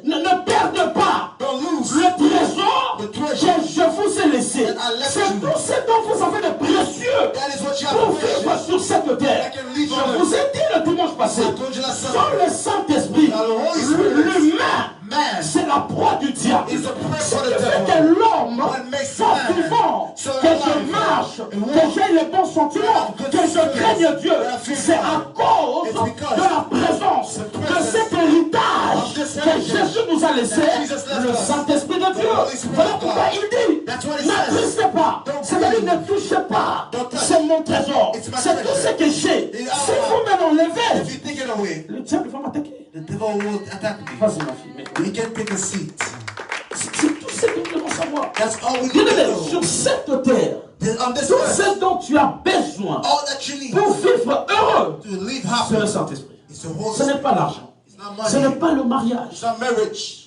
Ne perdez pas
Don't lose
le trésor
the
que
treasure.
je vous ai laissé.
That I left
C'est
you.
tout ce dont vous avez de précieux
That is what you
pour
have
vivre
precious.
sur cette terre.
I can live on
Je vous ai dit le dimanche passé,
I told you last
sans
Sunday.
le Saint-Esprit,
Now the Holy Spirit,
l'humain,
man,
c'est la proie du diable.
is a prey
Ce
for
qui
the
fait
devil.
que l'homme
What makes
soit
man
vivant,
so
que je
alive,
marche,
and
que
walk,
j'ai les bons sentiments,
and good
que je
spirits,
craigne Dieu,
and I fear
c'est à
God.
cause
It's because
de la présence
the
de
presence
cet héritage
of this
que
heritage
Jésus nous a laissé,
that Jesus left
le
us.
Saint-Esprit de
The
Dieu.
Holy Spirit
Voilà
of
pourquoi
God.
il dit,
That's what it says.
n'attristez pas,
Don't
c'est-à-dire
grieve.
ne touchez pas,
Don't touch.
c'est mon trésor,
It's my
c'est tout
treasure.
ce que j'ai.
It-
Si vous me l'enlevez,
If you take it away,
le diable va m'attaquer.
the devil will attack me.
Vas-y ma fille, mais
You can take a seat.
c'est tout ce que nous devons savoir.
That's all we need
Bien-aimé,
to
sur
know.
cette terre,
On this
tout
earth,
ce dont tu as besoin
all that you need
pour vivre heureux,
to live
c'est le
happy
Saint-Esprit.
is the Holy
Ce n'est
Spirit.
pas l'argent.
It's not
Ce n'est
money.
pas le mariage.
It's not marriage.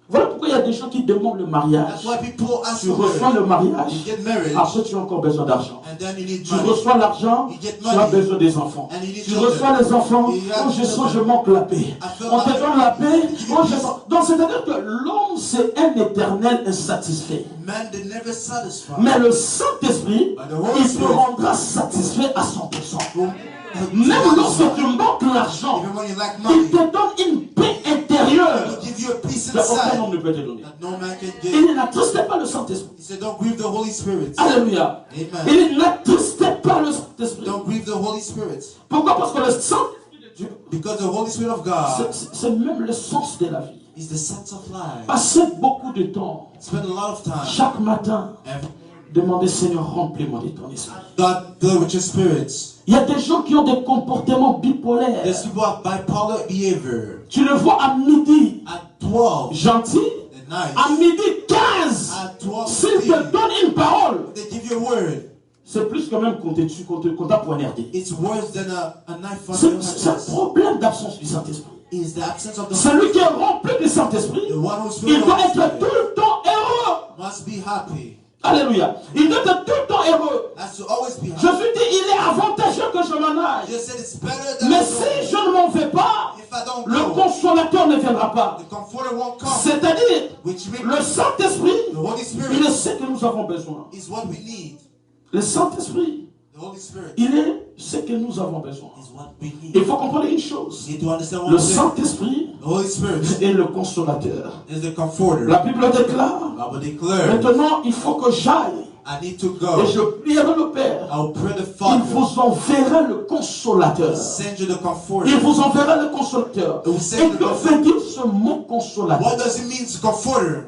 Voilà pourquoi il y a des gens qui demandent le mariage.
That's why people ask
Tu
for
reçois le
marriage.
mariage,
You get marriage,
après tu as encore besoin d'argent.
and then you need
Tu
money.
reçois l'argent,
You get
tu as
money.
besoin des enfants.
And you need
Tu
children.
reçois les enfants,
You have
oh je sens, je
children.
manque la paix.
I feel
On te
like-
donne la paix, oh je sens. Donc c'est-à-dire que l'homme c'est un éternel insatisfait.
Man, they never satisfy.
Mais le Saint-Esprit,
But the Holy
il te
Spirit
rendra satisfait à 100%.
will-
Même lorsque tu manques l'argent,
Even when you lack
il
money,
te donne une paix intérieure
will give you a peace
que aucun
inside
homme ne peut te donner.
that no man can give.
Il n'attristez pas le Saint-Esprit.
He said, don't grieve the Holy Spirit.
Alléluia.
Amen.
Il n'attristez pas le Saint-Esprit.
Don't grieve the Holy Spirit.
Pourquoi? Parce que le Saint-Esprit de Dieu,
Because the Holy Spirit of God
c'est même le sens de la vie.
is the sense of life.
Passez beaucoup de temps,
Spend a lot of time.
chaque matin,
And
demandez Seigneur, remplis-moi de ton esprit.
God, fill with your spirits.
Il y a des gens qui ont des comportements bipolaires.
There's people have bipolar behavior.
Tu le vois à midi,
At 12
gentil,
at
à
night,
midi 15,
at 12
s'il te donne une parole,
they give you a word.
c'est plus que même qu'on t'a poignardé.
It's worse than a knife from
C'est un problème d'absence du Saint-Esprit.
Is the absence of the
Celui qui est rempli du Saint-Esprit,
The one who's
il
filled
doit
with
être
the
tout
Spirit
le temps heureux.
must be happy.
Alléluia. Il doit être tout le temps heureux.
Has to always be happy.
Jésus dit, il est avantageux que je m'en aille.
Jesus said it's better than
Mais
I
si
go.
je ne m'en vais pas,
If I don't
le
go,
consolateur ne viendra pas.
the comforter won't come.
C'est-à-dire,
Which means
le Saint-Esprit,
the Holy
il
Spirit
est ce que nous avons besoin.
is what we need.
Le Saint-Esprit,
The Holy Spirit
il est ce que nous avons besoin.
is what we need.
Il faut comprendre une chose.
You need to understand
Le
one thing.
Saint-Esprit
The Holy Spirit
est le consolateur.
is the comforter.
La Bible déclare,
I will declare
maintenant il faut que j'aille
I need to
Et
go.
je prierai le Père.
I will pray the
Il
Father.
vous enverra le consolateur.
Send you the comforter.
Il vous enverra le consolateur.
will send
Et
the
que
comforter.
veut dire ce mot consolateur?
What does it mean to comforter?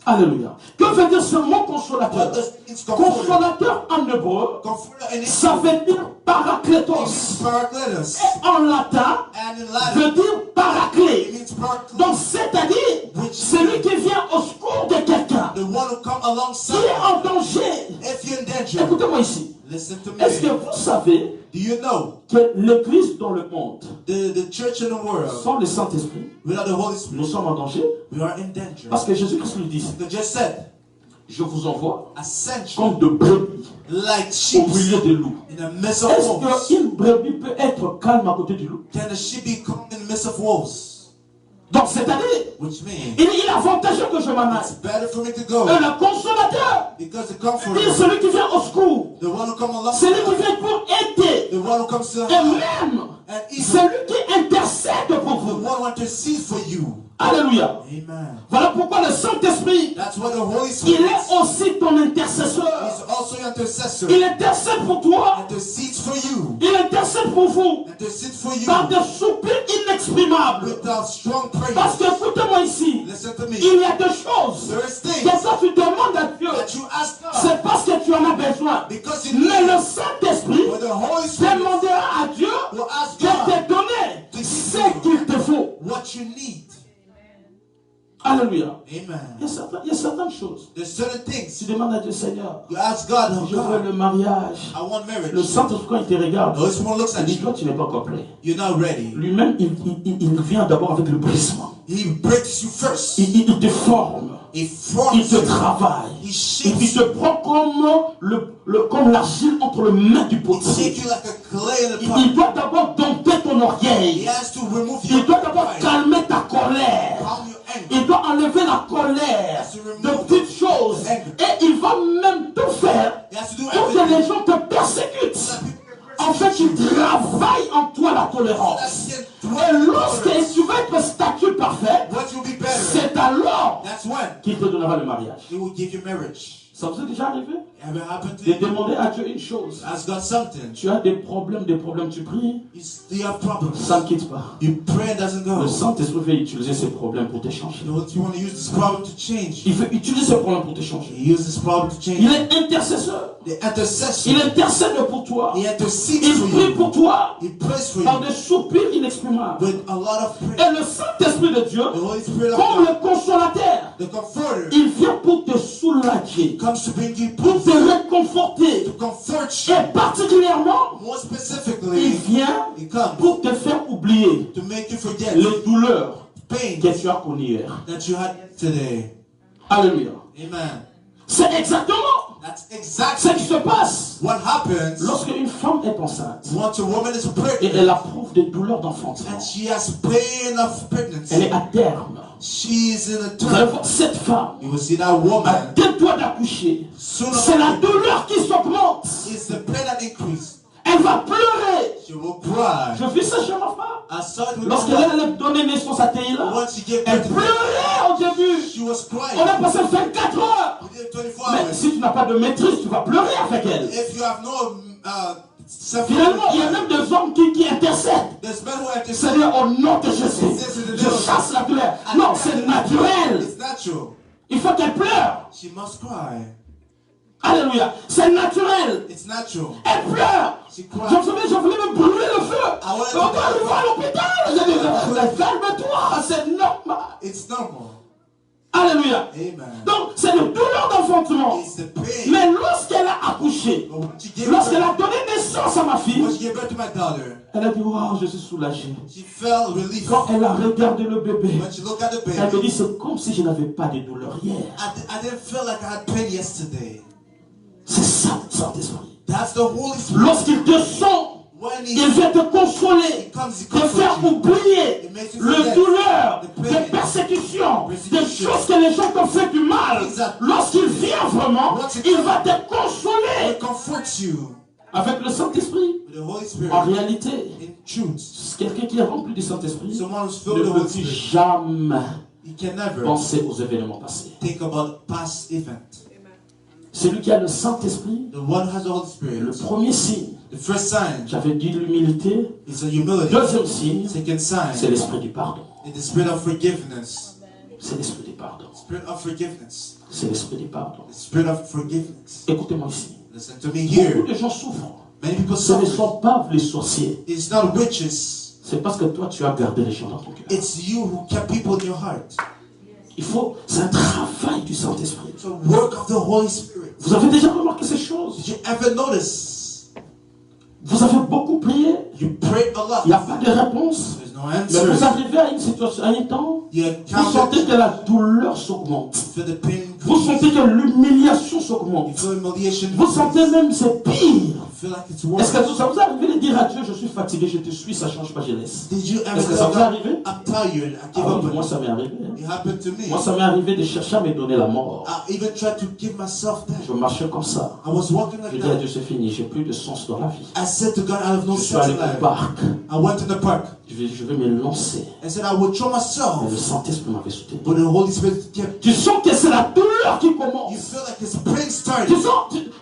Alléluia. Que veut dire ce mot
What
consolateur?
does it mean to comforter?
Consolateur en hébreu,
Comforter in
ça
Hebrew,
veut dire parakletos.
it means parakletos.
Et en latin,
And in
veut
Latin,
dire
it
paraclet.
means parakletos.
Donc c'est-à-dire celui qui vient au secours de quelqu'un
The one who come
qui
alongside
est en
you.
danger.
If you're in danger,
Écoutez-moi ici.
listen to
Est-ce que
me.
vous savez
Do you know
que l'église dans le monde,
the church in the world,
sans le Saint-Esprit,
without the Holy
nous
Spirit,
sommes en danger?
we are in danger?
Parce que Jésus-Christ lui dit,
They just said,
je vous envoie
I sent you
comme de brebis
like
au
sheep
milieu des loups.
in the midst of
Est-ce
wolves.
qu'une brebis peut être calme à côté du loup?
Can the sheep be calm in the midst of wolves?
Donc c'est-à-dire,
Which means
il est avantageux que je m'en aille.
it's better for me to go
Et le consolateur,
because the
il est
comforter,
celui qui vient au secours.
the one who comes
Celui qui
alongside,
vient pour aider.
the one who comes to
Et
help,
même,
and even
celui qui intercède pour
the
vous.
one who intercedes for you.
Alléluia.
Amen.
Voilà pourquoi le Saint-Esprit,
That's why the Holy
il
Spirit
est aussi ton intercesseur.
is also your intercessor.
Il intercède pour toi.
Intercedes for you.
Il intercède pour vous.
Intercedes for you
Par des soupirs inexprimables.
without strong
Parce que
praise.
écoutez-moi ici.
Listen to me.
Il y a des choses
There is
que
things
quand tu demandes à Dieu,
that you ask God
c'est parce que tu en as besoin.
because you
Mais
need
le
it.
Saint-Esprit
But the Holy Spirit
demandera à Dieu
will ask
de
God
te donner ce qu'il te faut.
what you need.
Alléluia.
Amen.
Il y a certaines choses.
There's certain things
Tu demandes à Dieu, Seigneur,
you ask God, oh
je veux
God,
le mariage.
I want
Le
marriage.
Saint-Esprit, quand il te regarde,
The Holy Spirit looks
il
at
dit,
you.
toi, tu n'es pas encore prêt.
You're not ready.
Lui-même, il vient d'abord avec le brisement.
He breaks you first.
Il te forme.
He
Il
forms
te
you.
travaille.
He
Et
shapes
puis il te
you.
prend comme l'argile entre les mains du
He
potier.
takes you like a clay in a
Il
pot.
doit d'abord dompter ton
He
orgueil.
has to remove
Il
your
doit d'abord
pride,
calmer ta colère.
calm your anger.
Il doit enlever la colère de petites choses. Et il va même tout faire
He has to do
pour que
everything
les gens te persécutent.
so that people
En fait, il travaille en toi la tolérance. Et lorsque tu vas être statut parfait,
what will be better?
c'est alors
That's when
qu'il te donnera le mariage.
He will give you marriage.
Ça vous est déjà arrivé
Ever happened to
de
you?
demander à Dieu une chose?
Ask God something.
Tu as des problèmes, tu pries,
You have problems.
ça ne quitte pas.
You pray, it doesn't go.
Le Saint-Esprit veut utiliser ces problèmes pour te changer.
You want to use this problem to change.
Il veut utiliser ces problèmes pour te changer.
He uses this problem to change.
Il est intercesseur.
The intercessor.
Il intercède pour toi.
He intercedes
Il
for
prie
you.
pour toi
He prays for
par
you
des soupirs inexprimables.
with a lot of prayer.
Et le Saint-Esprit de Dieu,
The Holy Spirit of
comme
God,
le consolateur,
the comforter,
il vient pour te soulager,
comes to bring you
pour
peace,
te réconforter.
to comfort you.
Et particulièrement,
More
il
specifically,
vient
He comes
pour te faire oublier
to make you forget
les douleurs
pain
que tu as connues hier.
that you had today.
Alléluia.
Amen.
C'est exactement
That's
ce
exactly
qui se passe
what happens
lorsque une femme est enceinte
once a woman is
et
pregnant
elle approuve des douleurs d'enfantement.
and she has pain of
Elle est
pregnancy.
à terme.
She's in a
Vous allez
term.
voir cette femme,
You will see that
à
woman.
2 doigts d'accoucher,
Sooner
c'est
or
la
later,
douleur qui s'augmente.
it's the pain that increases.
Elle va pleurer.
She will cry.
Je vis ça chez ma femme.
I saw it with my
Lorsqu'elle
wife.
allait donner naissance à Théila,
Once she gave
elle
birth to
pleurait au début.
she was
On
crying.
a passé 24 heures.
We did 24
Mais
hours.
si tu n'as pas de maîtrise, tu vas pleurer avec elle.
If you have no
Finalement, il y a même des hommes qui intercèdent.
there's men who intercede.
C'est-à-dire au nom de Jésus. Je chasse la douleur. Non, c'est naturel.
It's natural.
Il faut qu'elle pleure.
She must cry.
Alléluia. C'est naturel.
It's natural.
Elle pleure.
She
Je me
cries.
souviens, je voulais me brûler le feu.
I wanted
On
to
doit aller voir à l'hôpital. J'ai dit, calme-toi, c'est normal.
It's normal.
Alléluia.
Amen.
Donc, c'est une douleur d'enfantement.
It's the pain.
Mais lorsqu'elle a accouché,
But when she gave
lorsqu'elle a
birth,
donné naissance à ma fille,
when she gave birth to my daughter,
elle a dit, waouh, je suis soulagée.
she felt relief.
Quand elle a regardé le bébé,
When she looked at the
elle me
baby,
dit, c'est comme si je n'avais pas de douleur hier.
I didn't feel like I had pain yesterday.
C'est ça, le Saint-Esprit.
That's the Holy Spirit.
Lorsqu'il te sent,
When
il vient te consoler, te faire oublier les douleurs, les persécutions, des choses que les gens t'ont fait du mal. Lorsqu'il vient vraiment, il va te
He
consoler.
comforts you
Avec le Saint-Esprit,
with the Holy
en
Spirit.
réalité,
In truth,
quelqu'un qui est rempli du Saint-Esprit
someone who's
ne
filled with the
peut
Holy
plus
Spirit,
jamais
he can never
penser aux événements passés.
think about past events.
Celui qui a le Saint-Esprit,
the one who has the Holy Spirit,
le premier signe,
the first sign
j'avais dit l'humilité.
is the humility.
Deuxième signe,
Second
c'est
sign
l'esprit du pardon.
is the spirit of forgiveness.
C'est l'esprit du pardon.
Spirit of forgiveness.
C'est l'esprit du pardon.
The spirit of forgiveness.
Écoutez-moi ici.
Listen to me here.
Beaucoup de gens souffrent.
Many people
Ce ne
suffer.
sont pas les sorciers.
It's not witches.
C'est parce que toi, tu as gardé les gens dans ton cœur.
It's you who kept people in your heart.
C'est un travail du Saint-Esprit.
It's a work of the Holy Spirit.
Vous avez déjà remarqué ces choses?
Did you ever notice?
Vous avez beaucoup prié.
You prayed a lot.
Il n'y a pas de réponse.
There's no
Mais vous
answer.
arrivez à une situation, à un temps,
You
vous sentez que
encounter
la douleur s'augmente.
feel the pain.
Vous sentez que l'humiliation
You
s'augmente.
feel humiliation.
Vous sentez même c'est pire.
You feel like it's
Est-ce
worse.
que ça vous est arrivé de dire à Dieu, je suis fatigué, je te suis, ça ne change pas, je laisse?
Did you ever
Est-ce que
tell
ça vous est
God,
arrivé?
I'm tired, I give
Ah
up
oui,
on
moi
you?
ça m'est arrivé.
It happened to me.
Moi ça m'est arrivé de chercher à me donner la mort.
I even tried to give myself
Je
death.
marchais comme ça.
I was walking
Je
like
dis à
that.
Dieu, c'est fini, j'ai plus de sens dans la vie.
I said to God, I have no
Je suis
sense
allé
in
au
life.
parc.
I went to the park.
Je vais me lancer.
I said I would throw
Mais le
myself.
Saint-Esprit m'avait soutenu.
But the Holy Spirit kept.
Tu sens que c'est la douleur qui
You
commence.
feel like it's pain starting.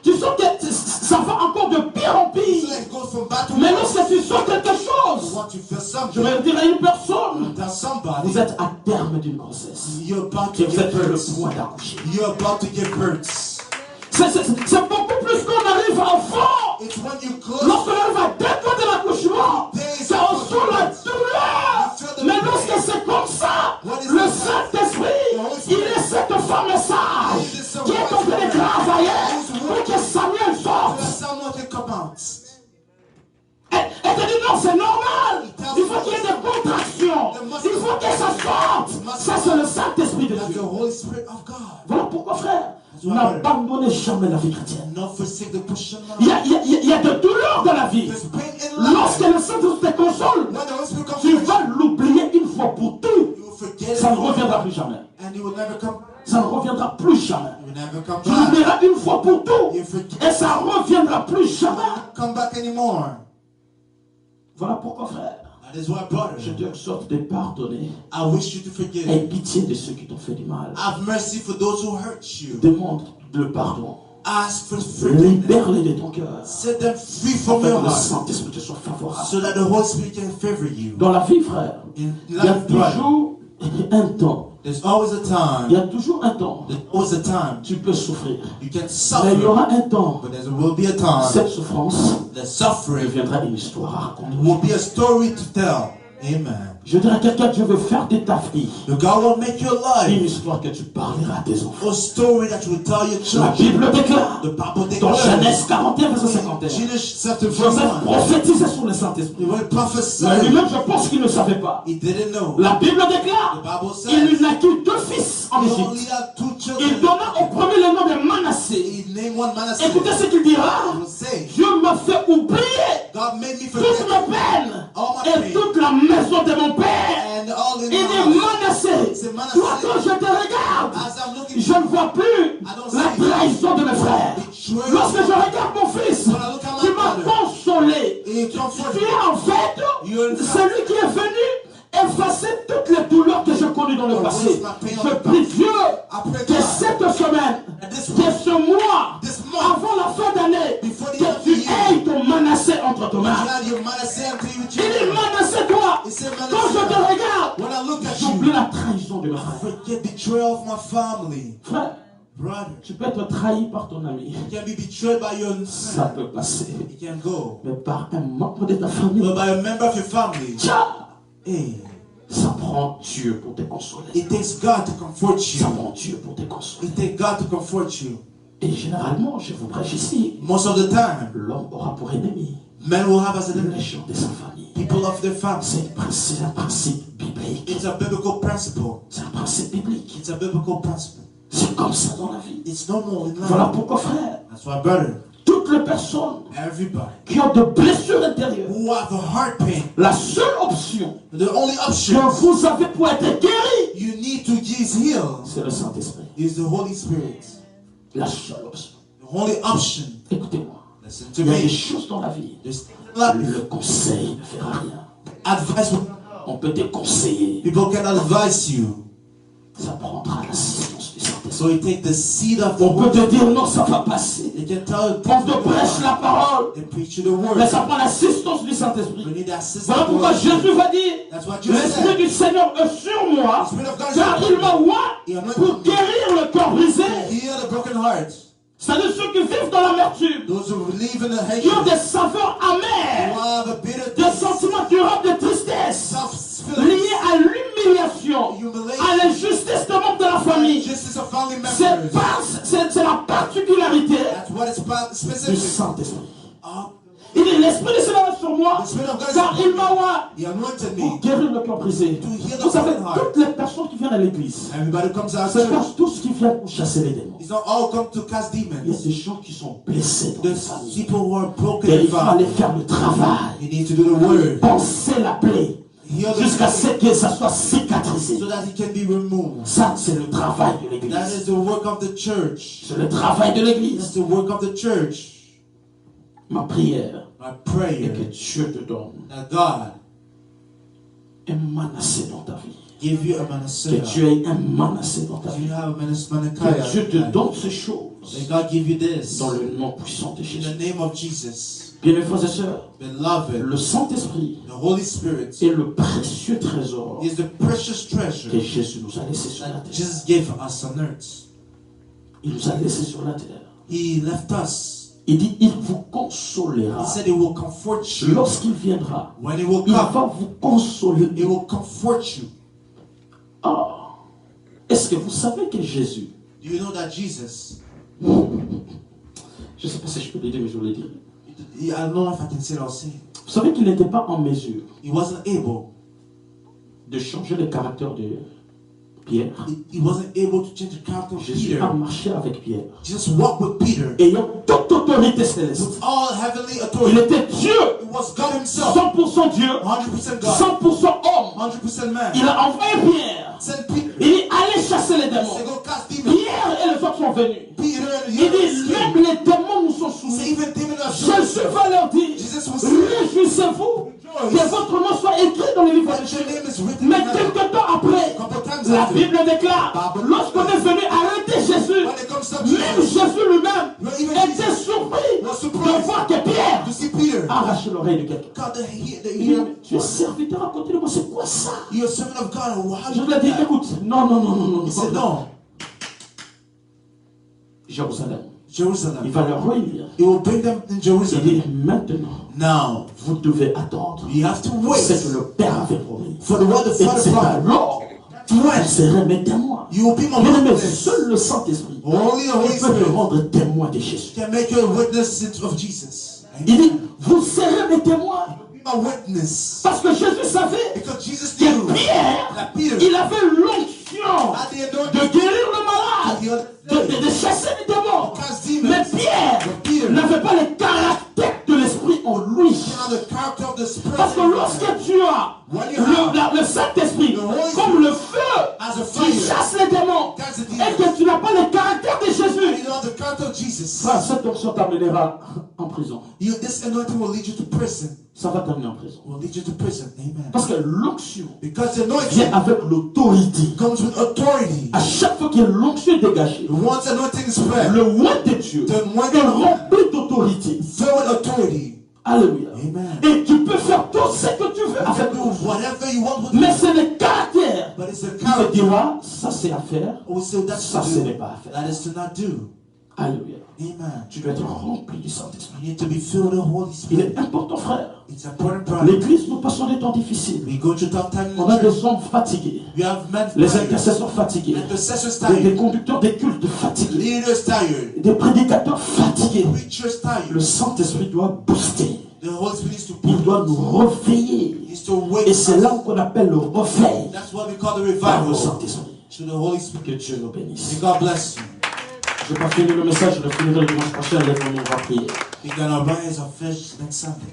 Tu sens que ça va encore de pire en
You
pire.
feel like it goes from bad to
Mais
worse.
lorsque tu sens quelque
You
chose,
want to feel
je
something.
vais dire à une personne,
Tell somebody.
vous êtes à terme d'une grossesse.
You're about
Et
to
vous
give
êtes sur le
birth.
point d'accoucher.
You're about to give birth.
C'est beaucoup plus qu'on arrive à enfant.
It's when you close.
Lorsqu'on arrive à 2 ans de l'accouchement, ça ressent la douleur. Mais lorsque c'est comme ça, le Saint-Esprit, il est cette femme sage qui est en train de travailler pour que Samuel
So
sorte.
that someone can come out.
Elle te dit non, c'est normal. Il faut qu'il y ait des contractions. Il faut que ça sorte. Ça, c'est le Saint-Esprit de
That's the
Dieu.
Holy Spirit of God.
Voilà pourquoi, frère, n'abandonnez jamais la vie chrétienne.
Not forsake the Christian
Il
life.
y a de douleurs dans la vie.
There's pain in life.
Lorsque le Saint-Esprit te console,
When the Holy Spirit comes
tu
to you,
vas l'oublier une fois pour tout.
you will forget
Ça ne
it.
reviendra plus jamais.
And you will never come.
Ça ne reviendra plus jamais.
You will never come
Tu
back.
l'oublieras une fois pour tout.
You forget.
Et ça ne reviendra plus jamais.
Come back anymore.
Voilà pourquoi, frère,
That is why, brother,
je te exhorte de pardonner.
I wish you to forgive.
Aie pitié de ceux qui t'ont fait du mal.
Have mercy for those who hurt you.
Demande le pardon.
Ask for forgiveness.
Libère-les de ton cœur.
Set them free from
Afin
your
que le
heart.
Saint-Esprit te soit favorable.
So that the Holy Spirit can favor you.
Dans la vie, frère,
In
il y a
life, brother,
toujours un temps.
there's always a
Il y
time.
a toujours un temps.
There's always a time.
Tu peux souffrir.
You can
Mais il y
suffer.
aura un temps.
But there will be a time.
Cette souffrance
The suffering
deviendra une histoire à raconter.
will be a story to tell. Amen.
Je dirais à quelqu'un, Dieu veut faire de ta vie
The God will make your
une
life
histoire que tu parleras à tes enfants.
a story that you will tell your
La
children.
Bible déclare,
The Bible
dans
declares.
Genèse 41, verset 51,
Genesis chapter
Joseph
41.
prophétisait sur le Saint-Esprit.
He will prophesy.
Mais lui-même, je pense qu'il ne savait pas.
He didn't know.
La Bible
The
déclare,
Bible
il lui
says
naquit 2 fils en
he only
Égypte.
had 2
Il
children.
donna au premier le nom de Manassé.
He named one Manasseh.
Écoutez ce qu'il dira.
He will say,
Dieu m'a fait oublier
God made me
toutes
forget
mes peines
all my
et
pain
toute la maison de mon père.
and all in
Il
my
dit
house.
Manassé,
C'est Manasseh.
toi quand je te regarde,
As I'm looking
je ne vois plus la trahison de mes frères.
betrayal,
Lorsque je regarde mon fils,
when I look at
tu
my
m'as
brother,
consolé.
he comforts
Tu
me.
es en fait celui qui est venu effacer toutes les douleurs que j'ai connues dans le passé. Je prie Dieu que cette semaine, que ce mois, avant la fin d'année, que tu aies ton Manassé entre tes
You
mains.
had your Manasseh until you
Il dit
children.
Manassé toi,
He said,
quand je te
Manasseh,
regarde,
when I look at
j'oublie
you,
la trahison de mes frères.
forget betrayal of my family.
Frère,
Brother,
tu peux être trahi par ton ami.
you can be betrayed by your
Ça
friend.
peut passer.
You can go.
Mais par un membre de ta famille,
But by a member of your family,
tiens,
hey,
ça prend Dieu pour te consoler.
it takes God to comfort
Ça
you.
prend Dieu pour te consoler.
It takes God to comfort you.
Et généralement, je vous prêche ici,
Most of the time,
l'homme aura pour ennemi
men will have as an
les
enemy
gens de sa famille.
people of their family.
C'est un principe biblique.
It's a biblical principle.
C'est un principe biblique.
It's a biblical principle.
C'est comme ça dans la vie.
It's normal in
Voilà
life.
pourquoi, frère,
That's why, brother,
toutes les personnes
everybody
qui ont de blessures intérieures,
who have a heart pain,
la seule option
the only
que
option
vous avez pour être guéri,
you need to get healed
c'est le Saint-Esprit.
is the Holy Spirit.
La seule option.
The only option.
Écoutez-moi,
Listen to
il y a des
me.
choses dans la vie.
There's life.
Le conseil ne fera rien.
Advice.
On peut te conseiller.
People can advise you.
Ça prendra l'assistance du Saint-Esprit.
So he take the seed of the
On peut
word.
te dire non, ça va passer.
He can tell
On te prêche la parole.
and preach you the word.
Mais ça prend l'assistance du Saint-Esprit.
We need the assistance
Voilà
of the
pourquoi
Holy
Jésus
Spirit.
va dire,
That's what Jesus
l'Esprit
said.
du Seigneur est sur moi,
The Spirit of God is
car
upon
il
me.
m'envoie pour guérir le corps brisé.
Heal the broken heart.
C'est-à-dire ceux qui vivent dans l'amertume,
Those who live in the
qui ont
hatred.
des saveurs amères,
Who have a bitter
des sentiments durables de tristesse,
self-feeling.
liés à l'humiliation, à l'injustice des membres de la famille.
Justice of family
C'est
members.
la particularité
That's what it's about
du
specific.
Saint-Esprit.
Oh,
Il dit, l'Esprit du Seigneur est sur moi,
the Spirit of God is
car il
upon me.
m'envoie
He anointed
pour
me.
guérir le cœur brisé. Vous savez, toutes les personnes qui viennent à l'église,
Everybody comes out
c'est
of
pas
church.
tous qui viennent pour chasser les démons.
It's not all come to cast
Il y a
demons.
des gens qui sont blessés dans les
There's
familles.
people who are broken
Et
in
il faut aller
family.
faire le travail.
You need to do the word.
Penser la plaie
Heal the
jusqu'à ce
sick
que ça soit cicatrisé.
so that he can be removed.
Ça, c'est le travail de
That
l'église.
is the work of the church.
C'est le travail de
That's
l'église.
the work of the church.
Ma prière
My
est que
prayer
Dieu te donne
that God
un manassé dans ta vie.
give you a
Que
Manasseh.
tu aies un manassé dans ta vie.
You have a
Que Dieu te
Manasseh.
donne ces choses
That God give you this.
dans le nom puissant de
In
Jésus.
the name of Jesus.
Bien, mes frères et sœurs,
Beloved,
le Saint-Esprit
the Holy Spirit
est le précieux trésor
is the precious treasure
que Jésus nous a laissé sur la
that
terre.
Jesus gave us on earth.
Il nous a laissé sur la terre.
He left us.
Il dit, il vous consolera.
He said he will comfort you.
Lorsqu'il viendra,
When he will
il
come,
va vous consoler.
he will comfort you.
Ah, est-ce que vous savez que Jésus,
Do you know that Jesus,
je ne sais pas si je peux le dire, mais je vais le dire.
I don't know if I can say it or say it.
Vous savez qu'il n'était pas en mesure
He wasn't able.
de changer le caractère de Pierre.
He wasn't able to change the character of
Jésus
Peter.
a marché avec Pierre,
Jesus walked with Peter
ayant toute autorité céleste.
with all heavenly
Il
authority.
était Dieu,
It was God himself,
100% Dieu,
100% God,
100% homme.
100% man.
Il a envoyé Pierre.
Sent Peter.
Il dit, allez chasser les
He
démons.
said, go cast demons.
Pierre et les autres sont venus.
Peter and the
Il
others
dit,
came.
même les démons nous sont
He said,
soumis.
even demons are
Jésus va leur dire,
Jesus was saying,
réjouissez-vous que votre nom soit écrit dans le livre de
that your
Dieu.
name is written in
Mais
heaven.
quelque temps après,
Couple times
la
after,
Bible déclare, lorsqu'on est venu arrêter Jésus,
when it comes to
même
Jesus,
Jésus lui-même
even
était
Jesus
surpris
was
de
surprised
voir que Pierre
to see Peter.
a arraché l'oreille de quelqu'un.
God,
Il dit, mais tu es serviteur à côté de moi, c'est quoi ça?
you're a servant of God. How
Je
you
lui ai
do
dit,
that?
écoute, non.
He said, no,
Jérusalem, il
Jerusalem.
va leur réunir.
He will bring them in
Il
Jerusalem.
dit, maintenant,
Now,
vous devez attendre
you have to
ce
wait
que le Père avait promis.
for the word the
Et
Father
c'est
promised.
alors vous
When
serez mes témoins.
you will be my
Bien aimé,
witness.
seul le Saint-Esprit
Only the Holy
peut te
Spirit
rendre témoin de Jésus.
can make you a witness of Jesus.
Il dit, vous serez mes témoins.
Be my witness.
Parce que Jésus savait
Because Jesus
que
knew
Pierre,
that Peter
il avait l'onction
had the
de
anointing
guérir le malade, de chasser les démons.
to cast
Mais
demons.
Pierre
But Peter
n'avait pas le caractère de l'Esprit en lui.
had the character of the Spirit.
Parce que lorsque tu as
When you have
le Saint-Esprit
the Holy
comme le feu
as a
qui
fire,
chasse les démons,
cast the
et
demons,
que tu n'as pas le caractère de
you
Jésus,
don't have the character of Jesus.
frère, cette onction t'amènera en prison.
This anointing will lead you to prison.
Ça va t'amener en prison.
Will lead you to prison. Amen.
Parce que l'onction
Because the
vient
anointing
avec l'autorité.
comes with authority.
À chaque fois que l'onction est dégagée,
Once anointing is spread,
le roi de Dieu
the one
est rempli d'autorité.
filled with authority.
Alléluia.
Amen.
Et tu peux faire tout ce que tu veux
You
avec
can do
l'onction.
whatever you want with
Mais
it.
c'est le caractère
But it's the
qui te
character.
dira, ça c'est à faire,
Oh, so that's
ça
to
ce
do.
n'est pas à faire.
That is to not do.
Alléluia.
Amen.
Tu dois être rempli du Saint-Esprit.
You need to be filled with the Holy
Il
Spirit.
est important, frère.
It's important, brother.
L'église, nous passons des temps difficiles.
We go through tough times in
On a
the church.
des hommes fatigués,
We have men
les
tired,
intercesseurs fatigués,
intercessors
des
tired,
conducteurs des cultes fatigués,
leaders tired,
des prédicateurs fatigués.
preachers tired.
Le Saint-Esprit doit booster.
The Holy Spirit needs to
Il
pull.
doit nous réveiller.
Needs to wake
Et c'est
us.
là qu'on appelle le réveil
That's what we call the
par le
revival.
Saint-Esprit.
To the Holy Spirit.
Que Dieu nous bénisse.
May God bless you.
Je vais pas finir le message, je le finirai le dimanche prochain. Lève-moi, on va prier.
We're gonna rise our fish next Sunday.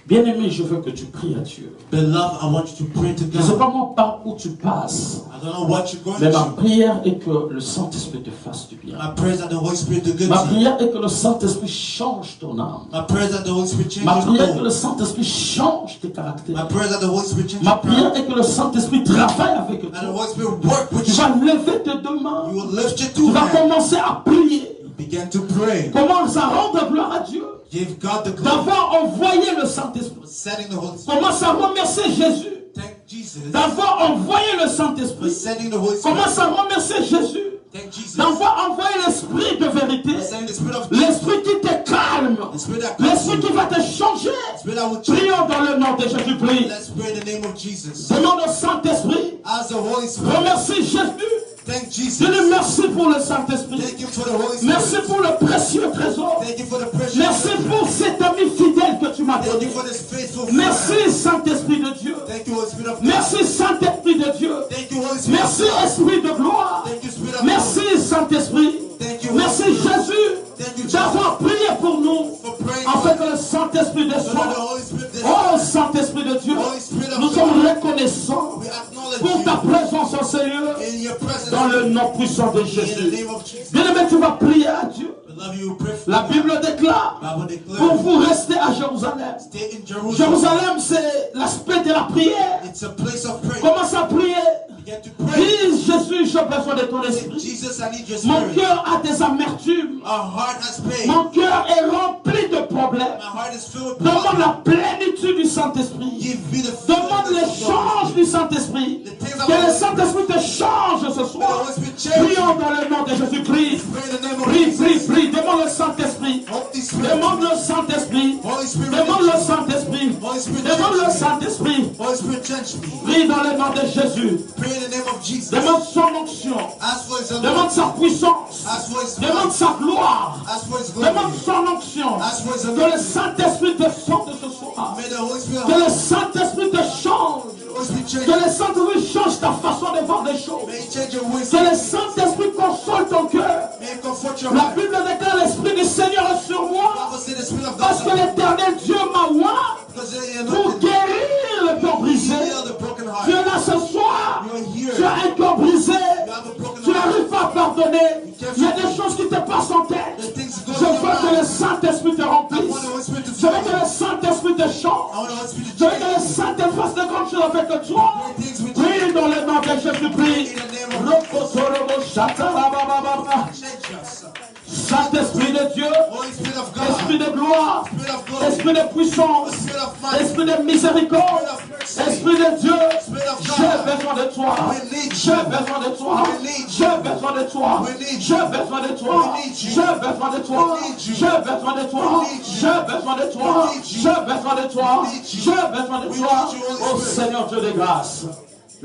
Bien-aimé, je veux que tu pries à Dieu.
Beloved, I want you to pray to
Je ne sais
God.
pas moi par où tu passes,
I don't know what you're going
mais ma
through.
prière est que le Saint-Esprit te fasse du bien.
My prayer is that the Holy Spirit do good
Ma
to you.
prière est que le Saint-Esprit change ton âme.
My prayer is that the Holy Spirit change
Ma
your
prière est que
soul.
le Saint-Esprit change tes
My
caractères.
prayer is that the Holy Spirit change
Ma
your
prière
character.
est que le Saint-Esprit travaille avec
And the
toi.
Holy Spirit work with
Tu
you.
vas lever tes deux mains.
You will lift your
Tu
two
vas
hands.
commencer à prier.
Begin to pray.
Commence à rendre gloire à Dieu.
Give God the glory.
D'avoir envoyé le Saint-Esprit.
Sending the Holy Spirit.
Commence à remercier Jésus.
Thank Jesus.
D'avoir envoyé le
For
Saint-Esprit.
sending the Holy Spirit.
Commence à remercier Jésus.
Thank Jesus.
D'avoir envoyé l'Esprit de vérité.
For sending the Spirit of truth.
L'Esprit qui te calme.
The Spirit that calms
L'Esprit
you.
qui va te changer.
The Spirit that will change.
Prions dans le nom de Jésus. Prie.
Let's pray in the name of Jesus.
Demande au Saint-Esprit.
As the Holy Spirit.
Remercie Jésus.
Thank Jesus.
Dis-lui merci pour le Saint-Esprit.
Thank you for the Holy Spirit.
Merci pour le précieux trésor.
Thank you for the precious.
Merci pour cet ami fidèle que tu m'as
Thank
donné.
you for this faithful friend.
Merci Saint-Esprit de Dieu.
Thank you, Holy Spirit of God.
Merci Saint-Esprit de Dieu.
Thank you, Holy Spirit.
Merci Esprit de gloire.
Thank you, Spirit of
Merci Saint-Esprit.
Thank you, Holy
Merci
Spirit.
Jésus
Thank you, Jesus,
d'avoir prié pour nous
for praying
afin que le Saint-Esprit
so that the
descende.
Holy Spirit
Oh Saint-Esprit de Dieu,
Holy Spirit of
nous
God.
sommes reconnaissants
We acknowledge
pour ta
you
présence en ces lieux
in your presence.
dans le nom puissant de
In the
Jésus.
name of Jesus.
Bien-aimé, tu vas prier à Dieu.
Beloved, you pray for
La
God.
Bible déclare
Bible
pour
declares,
vous rester à Jérusalem.
stay in Jerusalem.
Jérusalem, c'est l'aspect de la prière.
It's a place of prayer.
Commence à prier.
Begin to pray.
Dis Jésus, j'ai besoin de ton esprit.
Jesus, I need your
Mon
spirit.
cœur a des amertumes.
Our heart has pain.
Mon cœur est rempli de problèmes.
My heart is filled with
Demande
problems.
la plénitude du Saint-Esprit.
Give me the
Demande
fullness
le
of
change
God.
du Saint-Esprit. Que le Saint-Esprit te change ce soir. Prions dans le nom de Jésus. Prie.
Pray in the name of
Prie, prie,
Jesus.
prie. Demande le Saint-Esprit.
Holy Spirit.
Demande le Saint-Esprit.
Holy Spirit.
Demande le Saint-Esprit.
Holy Spirit.
Demande le
change me.
Saint-Esprit.
Holy Spirit, change me.
Prie dans le nom de Jésus.
Pray in the name of Jesus.
Demande son onction.
Ask for his
Demande sa
anointing.
puissance.
Ask for his
Demande
might.
sa gloire.
Ask for his glory.
Demande son onction.
Ask for his
Que le
anointing.
Saint-Esprit descende ce soir.
May the Holy Spirit
Que le Saint-Esprit te change.
Holy Spirit change
Que
you.
le Saint-Esprit change ta façon de voir des choses.
May he change your ways.
Que le Saint-Esprit console ton cœur.
May he comfort your
La
heart.
Bible déclare l'Esprit du Seigneur est sur moi.
Bible says the Spirit of
Parce que
God.
l'Éternel Dieu m'a oint
Because they
pour
anointed
guérir le cœur brisé.
heal the broken heart.
Tu es là ce soir.
You are here.
Tu as un cœur brisé.
You have a broken
Tu
heart.
n'arrives pas à pardonner. Il y a des choses qui te passent en
The
tête.
things go
Je
in your
veux que le
mind.
Saint-Esprit te
I
remplisse.
want the Holy Spirit to
Je veux
fill
que
you.
le Saint-Esprit te
I
change.
want the Holy Spirit
Je
to
veux que le
change you.
Saint-Esprit fasse de grandes choses avec toi.
Great things with you.
Prie dans le nom de Jésus. Prie.
In the name of Jesus.
Rokotorobo shatarabababa.
Change us.
Saint-Esprit de Dieu.
Holy Spirit of God.
Esprit de gloire.
Spirit of glory.
Esprit de puissance.
Spirit of might.
Esprit de miséricorde. Esprit de Dieu.
Spirit of
J'ai
God.
besoin de toi.
We need
J'ai
you.
besoin de toi.
We need you.
J'ai besoin de toi.
We need
J'ai
you.
besoin de toi.
We need you.
J'ai besoin de toi.
We need you.
J'ai besoin de toi.
We need you.
J'ai besoin de toi.
We need you.
J'ai besoin de toi.
We need you.
J'ai besoin de
We
toi.
need you, Holy
Oh
Spirit.
Seigneur Dieu de grâce.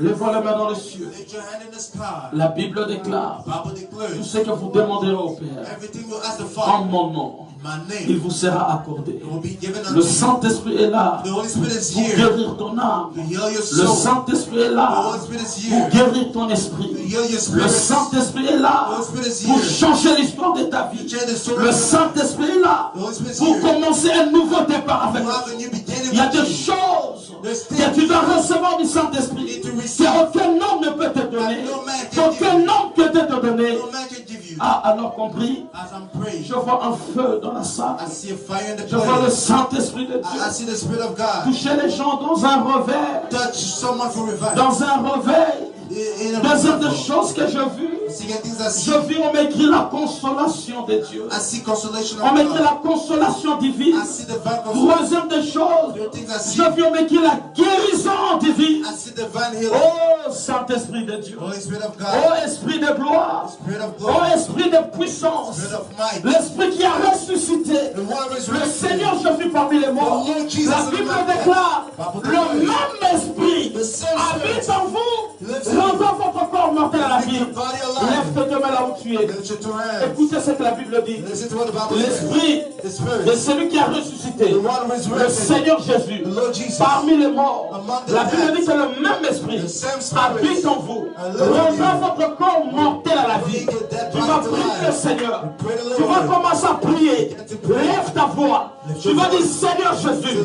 Lève la main dans les cieux.
Lift your hand in the sky.
La Bible déclare
Bible
tout
declares
ce que vous demanderez au Père
everything will ask the
en
Father.
mon nom.
My
Il
name
vous sera accordé.
will be given
Le
unto you.
Saint-Esprit est là
The Holy Spirit is
pour
here
guérir ton âme.
to heal your
Le
soul.
Saint-Esprit est
The
là
Holy Spirit is
pour
here
guérir ton
to
esprit.
heal your
Le
spirit.
Saint-Esprit est là
The Holy Spirit is
pour
here
changer l'histoire de ta vie.
to change the story
Le
of your life.
Saint-Esprit est là
The Holy Spirit is
pour
here
commencer un nouveau départ avec
to have a
toi.
new beginning
Il y a
with
des
you.
choses
There's
que
things
tu dois recevoir du Saint-Esprit
you need to receive.
qu'aucun homme ne peut te donner.
No man can give
Qu'aucun
you.
homme peut te donner.
No man can give you.
Ah, alors compris,
As I'm praying,
je vois un feu dans la salle.
I see a fire in the
Je vois le
place.
Saint-Esprit de
I
Dieu
see the Spirit of God
toucher les gens dans un réveil.
touch someone for revival.
Dans un réveil.
In a
Deuxième des
revival.
choses que je vis,
Seeing things I see.
je vis, on m'écrit la consolation de Dieu.
I see consolation
On
of
m'écrit
God.
la consolation divine.
I see divine consolation.
Troisième des choses,
The things I see.
je vis, on m'écrit la guérison divine.
I see divine healing.
Oh Saint-Esprit de Dieu.
Holy Spirit of
Oh
God.
Esprit de gloire.
Spirit of
Oh
glory.
Esprit de puissance.
Spirit of might.
L'Esprit qui a ressuscité.
The one who is
Le
resurrected.
Seigneur Jésus parmi les morts.
The Lord Jesus
La
of the
Bible
Bible.
déclare,
Bible
le
declares.
même Esprit
The same
habite
Spirit
en vous,
lives in you.
rendant votre corps mortel à la vie.
Make your body alive.
Lève tes deux mains là où tu es.
Lift your two hands.
Écoutez ce que la Bible dit.
Listen to what the Bible says.
L'Esprit
The Spirit.
de celui qui a ressuscité,
The one who is
le
resurrected.
Seigneur Jésus,
The Lord Jesus.
parmi les morts.
Among the
La Bible
dead.
dit que le même Esprit
The same Spirit.
habite en vous,
And live in
rendant
you.
votre corps mortel à la vie.
Make your dead
Tu
body
vas
to
prier
life.
le Seigneur.
Pray the
Tu vas
Lord.
commencer à prier.
Begin to pray.
Lève ta voix. Tu vas dire Seigneur Jésus.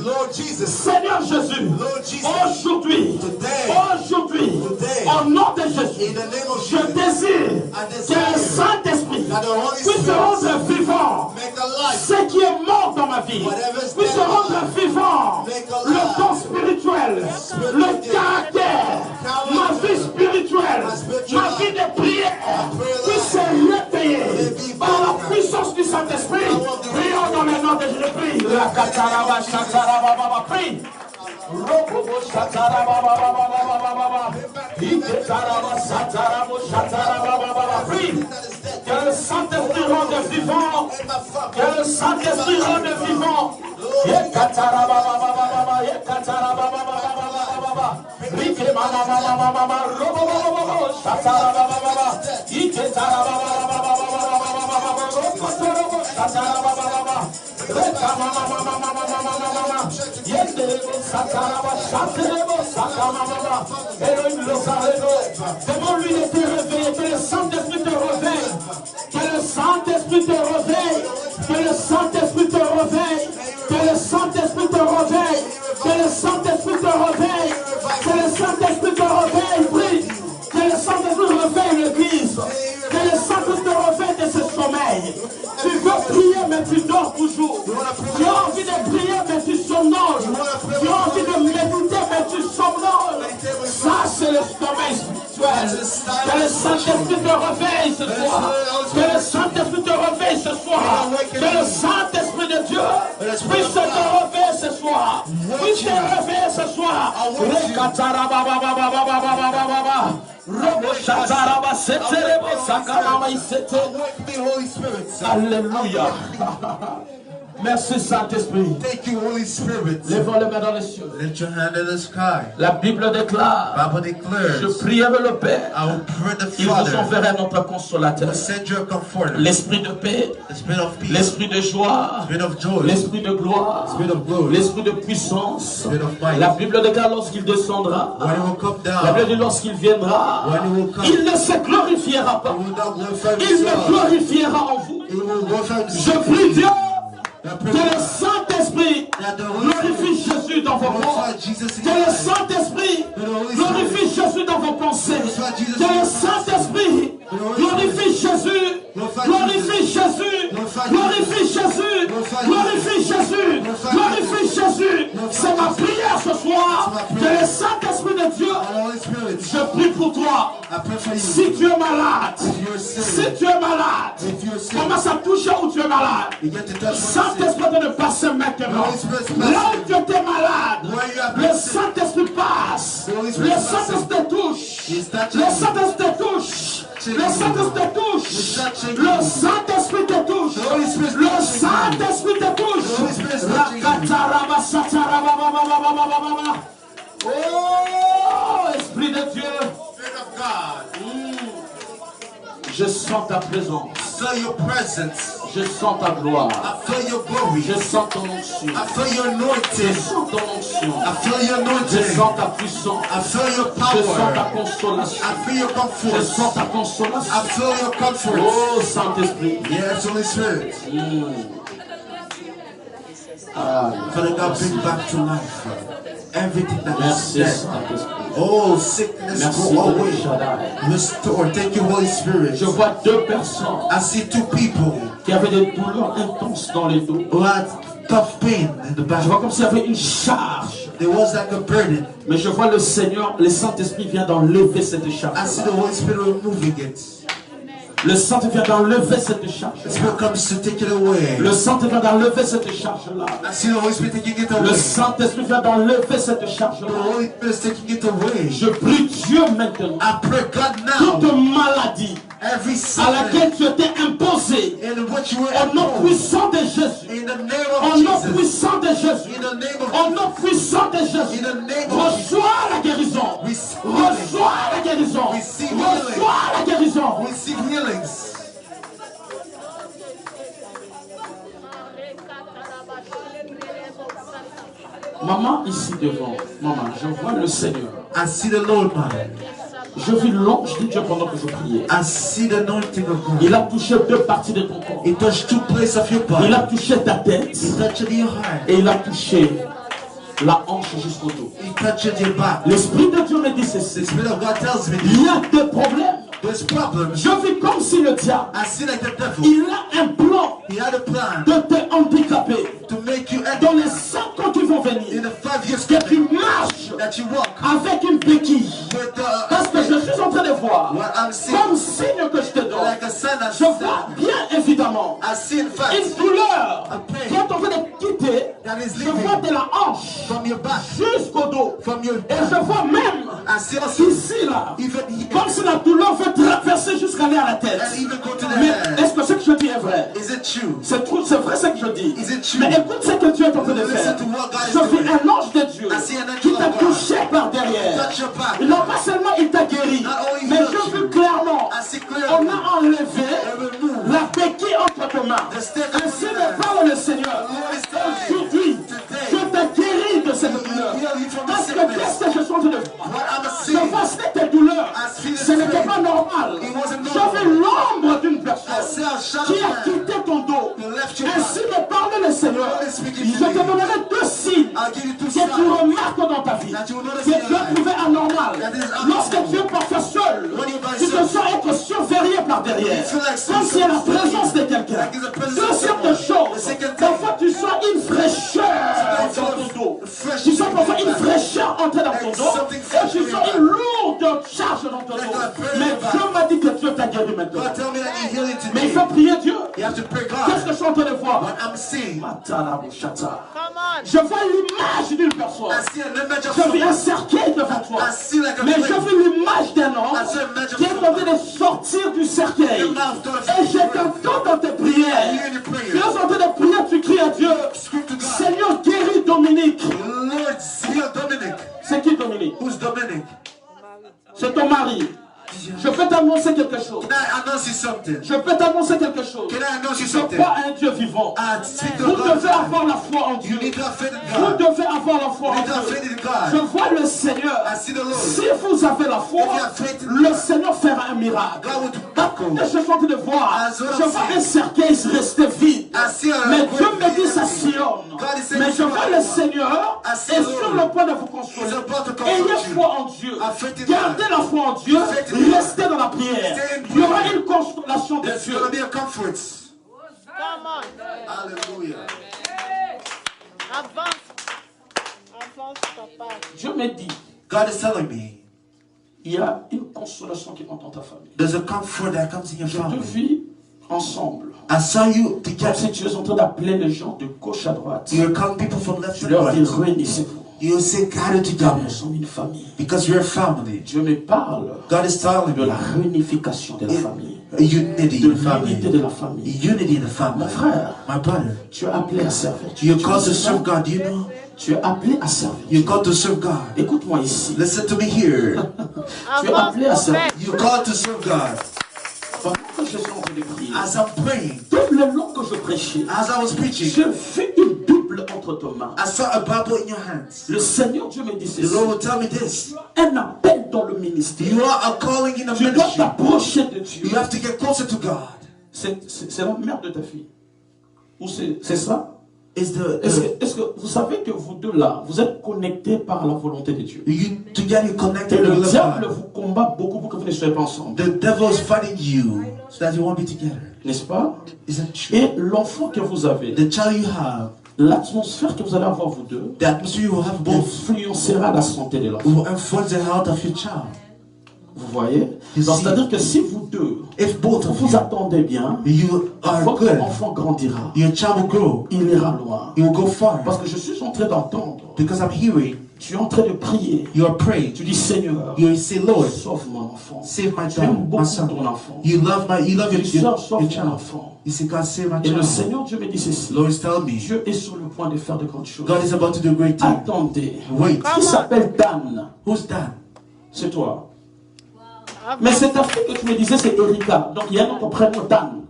Seigneur Jésus. Aujourd'hui. Au nom de Jésus. Je désire que le Saint-Esprit puisse rendre vivant ce qui est mort dans ma vie. Puisse rendre vivant le don spirituel, le caractère, ma vie spirituelle, ma vie de prière puisse réveiller par la puissance du Saint-Esprit. Prions dans le nom de Jésus. Prie. La kataraba shataraba prie. Robobo shataraba iketaraba shataraba shataraba prie. Que le Saint-Esprit rende vivant. Que le Saint-Esprit rende vivant. Ikataraba ikataraba rike mama robobo shataraba iketaraba demande-lui de te réveiller, que le Saint-Esprit te réveille, que le Saint-Esprit te réveille, que le Saint-Esprit te réveille, que le Saint-Esprit te réveille, que le Saint-Esprit te réveille, que le Saint-Esprit te réveille, prie, que le Saint-Esprit réveille l'Église, que le Saint-Esprit te réveille de ce sommeil. Tu veux prier mais tu dors toujours. Tu as envie de prier mais tu somnoles. Tu as envie de méditer mais tu somnoles. Ça c'est le sommeil spirituel. Que le Saint-Esprit te réveille ce soir. Que le Saint-Esprit te réveille ce soir. Que le Saint-Esprit de Dieu puisse te réveiller ce soir. Puisse te réveiller ce soir. Alléluia. Merci Saint-Esprit.
Thank you, Holy Spirit.
Lèvons les mains dans les cieux.
Lift your hand in the sky.
La Bible déclare.
Bible declares.
Je prierai le Père.
I will pray the
Il vous
Father.
enverra notre consolateur.
Send you a comforter.
L'esprit de paix.
The spirit of peace.
L'esprit de joie.
Spirit of joy.
L'esprit de gloire.
Spirit of glory.
L'esprit de puissance.
Spirit of might.
La Bible déclare lorsqu'il descendra.
When he will come down.
La Bible dit lorsqu'il viendra.
When he will come.
Il ne se glorifiera pas.
He will not glorify
Il
himself.
me glorifiera en vous.
He will glorify
Je
himself.
prie Dieu.
Que
Que le Saint-Esprit glorifie Jésus dans vos corps. Que le Saint-Esprit glorifie Jésus dans vos pensées. Que le Saint-Esprit glorifie Jésus. Glorifie Jésus. Glorifie Jésus. Glorifie Jésus. Glorifie Jésus. C'est ma prière ce soir. Que le Saint-Esprit de Dieu, je prie pour toi. Si tu es malade, si tu es malade, commence à toucher où tu es malade. Saint-Esprit de ne pas se maintenant. Là où tu étais malade, le Saint-Esprit passe. Le Saint-Esprit te touche. Le Saint-Esprit te touche. Le Saint-Esprit te touche. Le Saint-Esprit te touche. Le Saint-Esprit te touche. Oh, Esprit de Dieu. Je sens ta présence.
I feel your presence.
Je sens ta gloire.
I feel your glory.
Je sens ton onction.
I feel your
Je
anointing.
sens ton onction.
I feel your
Je
anointing.
sens ta puissance.
I feel your
Je sens ta
power.
consolation.
I feel your
Je
comfort.
sens ta consolation.
I feel your comfort.
Oh Saint-Esprit.
Yes, Holy Spirit.
Ah,
Father God, bring back to life everything that is
merci
dead.
Saint-Esprit.
Oh, sickness
Merci
go
de
away.
Shaddai.
Restore. Thank you, Holy Spirit.
Je vois deux personnes
I see two people
qui avaient des douleurs intenses dans les dos.
who had tough pain in the
Je
back.
vois comme s'il y avait une charge.
There was like a burden.
Mais je vois le Seigneur, le Saint-Esprit vient d'enlever cette charge.
I see the Holy Spirit removing it.
Le Saint-Esprit vient d'enlever cette charge.
The Spirit comes to take it away.
Le Saint-Esprit vient d'enlever cette charge-là.
I see the Holy Spirit taking it
Le
away.
Saint-Esprit vient d'enlever cette
The
charge-là.
Holy Spirit is taking it away.
Je prie Dieu maintenant.
I pray God now.
Toute maladie
Every
à
sickness
laquelle tu étais imposé,
in which you were
au nom
imposed.
puissant de Jésus,
In the name
au
of
nom
Jesus.
puissant de Jésus,
In the name of
au nom puissant de Jésus,
In the name of Jesus.
reçois la guérison,
Receive
reçois la guérison,
Receive
reçois la guérison.
Receive healings.
Maman ici devant, maman, je vois le Seigneur.
I see the Lord, man.
Je vis l'ange de Dieu pendant que je priais.
I see the anointing of God.
Il a touché 2 parties de ton corps.
It touched 2 places of your body.
Il a touché ta tête.
It touched your heart.
Et il a touché la hanche jusqu'au dos.
It touched your back.
L'Esprit de Dieu me dit ceci.
The Spirit of God tells me
Il y a des problèmes.
there's problems.
Je vis comme si le diable,
I see like the devil.
il a un plan
He had a plan
de te handicaper.
to make you
Dans les 5 ans qui vont
in
venir,
the 5 years
que tu
coming,
marches
that you walk
avec une béquille.
with
Parce que je suis en train de voir,
what I'm seeing,
comme signe que je te donne,
like a sign and
je vois bien évidemment
I see in fact
une douleur
a pain
qui est en train de quitter.
that is
Je vois
leaving
de la hanche
from your back,
jusqu'au dos.
from your
Et je vois même
I see also
ici là,
even here,
comme si la douleur veut traverser jusqu'à aller à la tête.
and even go to the
Mais
head.
est-ce que ce que je dis est vrai?
Is it true?
C'est vrai ce que je dis.
Is it true?
Mais écoute ce que Dieu est en train de faire.
Listen to what God is
Je vis
doing.
un ange de Dieu
I see an angel
qui t'a
of God.
touché par derrière.
Touch your back.
Non pas seulement il t'a guéri,
Not only
mais
healed
je
you.
veux clairement,
I see
on
clearly
a enlevé
and removed
la béquille entre tes mains.
the stick of
Ainsi
your
me
hand.
parle le Seigneur.
The Lord is telling you
Aujourd'hui,
today,
je t'ai guéri de cette
He
douleur.
will heal you from the
Parce que
sickness.
qu'est-ce que je suis en train de voir?
What I'm
Je
seeing,
vois cette douleur.
I feel
Ce n'était
pain.
pas normal.
It wasn't
Je
normal.
veux l'ombre d'une
I
personne
see a shadow
qui a
man
quitté ton dos.
who left your
Ainsi
back.
me parle le Seigneur.
The Lord is speaking
Je
to
te
me.
donnerai 2 signes
I'll give you 2
que tu
signs
remarques dans ta vie,
that you will notice
que
in your
tu as
life.
trouvé anormal.
That is abnormal.
Lorsque tu es parfois seul,
When you're by
tu te
yourself,
sens être surveillé par derrière,
you feel like
comme s'il y a la présence de quelqu'un.
like there's a presence of
Deuxième
someone.
chose,
The second thing,
parfois tu sens une fraîcheur
Sometimes
dans ton dos.
fresh
Tu sens parfois
in
une
your back.
fraîcheur entrer dans ton
Like
dos
something
et
fresh
tu
in your
sens
back.
une lourde charge dans ton
Like
dos.
a burden
Mais
in your back.
Dieu m'a dit que Dieu t'a guéri maintenant.
God tell me that you heal it
Mais il
today.
faut prier Dieu.
You have to pray
Qu'est-ce que
God.
je suis en train de voir?
What I'm seeing,
Je vois l'image d'une personne.
I see an image of
Je vis un
someone.
cercueil devant toi.
I see like a
Mais je
flame.
vis l'image d'un homme
I see an image of
qui est en train
someone.
de sortir du cercueil.
The mouth does
Et je t'entends dans tes
I
prières.
hear the
Tu
prayer.
es en train de prier, tu cries à Dieu.
Scream to God.
Seigneur, guéris Dominique.
Lord, heal Dominic.
C'est qui Dominique?
Who's Dominic?
C'est ton mari. Je peux t'annoncer quelque chose.
Can I announce you something?
Je peux t'annoncer quelque chose.
Can I announce you
Je
something?
crois à un Dieu vivant.
I speak to
Vous
God.
devez avoir la foi en
You
Dieu.
need to have faith in
Vous
God.
devez avoir la foi
You
en
need to have
Dieu.
faith in
Je
God.
vois le Seigneur.
I see the Lord.
Si vous avez la foi,
If you have faith in
le
God,
Seigneur fera un miracle.
God will do
Et
miracles.
je suis en train de voir.
As well
Je
as
vois
see.
un cercueil rester vide.
I see a
Mais
great
Dieu me dit ça
reality.
sillonne.
God is saying
Mais je
it's
vois
not.
le Seigneur
I see
est
the
sur
Lord.
le point de vous consoler.
He's about to comfort
Ayez
you.
foi en Dieu.
Have faith in
Gardez
God.
la foi en Dieu.
Have faith in God.
Restez dans la prière.
Stay in
Il y aura
prayer.
une consolation de
There's
Dieu.
going to be a comfort. Hallelujah.
Dieu me dit,
God is telling me
il y a une consolation qui entre dans ta famille.
there's a comfort that comes in your
Je te
family.
vis ensemble.
I saw you
Comme
together.
si tu es en train d'appeler les gens de gauche à droite.
You're calling people from left
Tu
and
leur dis,
right.
réunissez-vous.
You say gather
Car
together
nous sommes une famille.
because you're a family.
Dieu me parle
God is telling
de
me
la réunification de la famille.
unity
De
in the family.
l'unité de la famille.
Unity in the
Mon
family.
frère,
My brother,
tu es appelé à servir.
you're
Tu
called to
sais
serve
ça?
God. You know,
Tu es appelé à servir.
you're called to serve God.
Écoute-moi ici.
Listen to me here.
Tu es appelé à servir.
You're called to serve God.
Pendant que je suis en train de prier,
As I'm praying,
tout le long que je prêchais,
as I was preaching,
je vis une Bible entre tes mains.
I saw a Bible in your hands.
Le Seigneur Dieu me dit
The
ceci.
Lord will tell me this.
Un appel dans le ministère.
You are a calling in a
Tu dois
ministry.
t'approcher de Dieu.
You have to get closer to God.
C'est la mère de ta fille. Ou c'est ça?
Is
Est-ce que vous savez que vous deux là, vous êtes connectés par la volonté de Dieu?
you together you
Et
connected
le
with
diable
God.
vous combat beaucoup pour que vous ne soyez pas ensemble.
The devil is fighting you so that you won't be together.
N'est-ce pas?
Isn't that true?
Et l'enfant que vous avez,
The child you have,
l'atmosphère que vous allez avoir vous deux,
the atmosphere you will have both
influencera la santé de l'enfant.
will influence the health of your child.
Vous voyez?
You
Donc,
see,
c'est-à-dire que si vous deux,
if both of
vous
you,
attendez bien,
you are
votre
good,
enfant grandira.
your child will grow.
Il ira loin.
He will go far.
Parce que je suis en train d'entendre.
Because I'm hearing
Tu es en train de prier.
you are praying.
Tu dis Seigneur,
You say, Lord,
sauve mon enfant.
save my
Tu aimes
child, my
beaucoup
son.
ton enfant.
You love your
Tu dis Seigneur, sauve mon
child.
enfant.
You say, God, save my
Et le
child.
Seigneur Dieu me dit ceci.
Lord is telling me,
Dieu est sur le point de faire de grandes choses.
God is about to do a great thing.
Attendez.
Wait,
Qui s'appelle Dan?
who's that?
C'est toi. Mais c'est ta fille que tu me disais, c'est Erika. Donc il y a notre prénom Dan.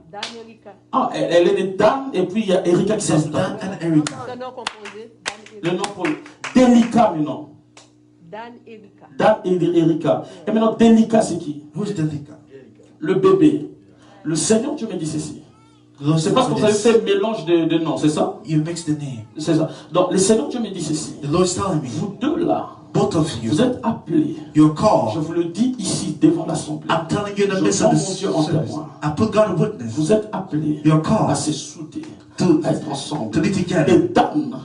Ah, elle est de Dan et puis il y a Erika qui
There's
s'appelle
Dan
Dan.
and Eric.
Le nom pour délicat, mais non. Dan et Erika. Et maintenant, Delika, c'est qui?
Who's Delika?
Le bébé. Le Seigneur, Dieu me dit ceci. C'est parce que vous avez fait un mélange de noms, c'est ça?
You mix the name.
C'est ça. Donc, le Seigneur, Dieu me dit ceci.
The Lord's telling me.
Vous deux là,
both of you,
vous êtes appelés.
You're called.
Je vous le dis ici, devant l'assemblée.
I'm telling you in the midst of the service. I put God a witness.
Vous êtes appelés à se souder, à être ensemble.
To be together.
Et Dan,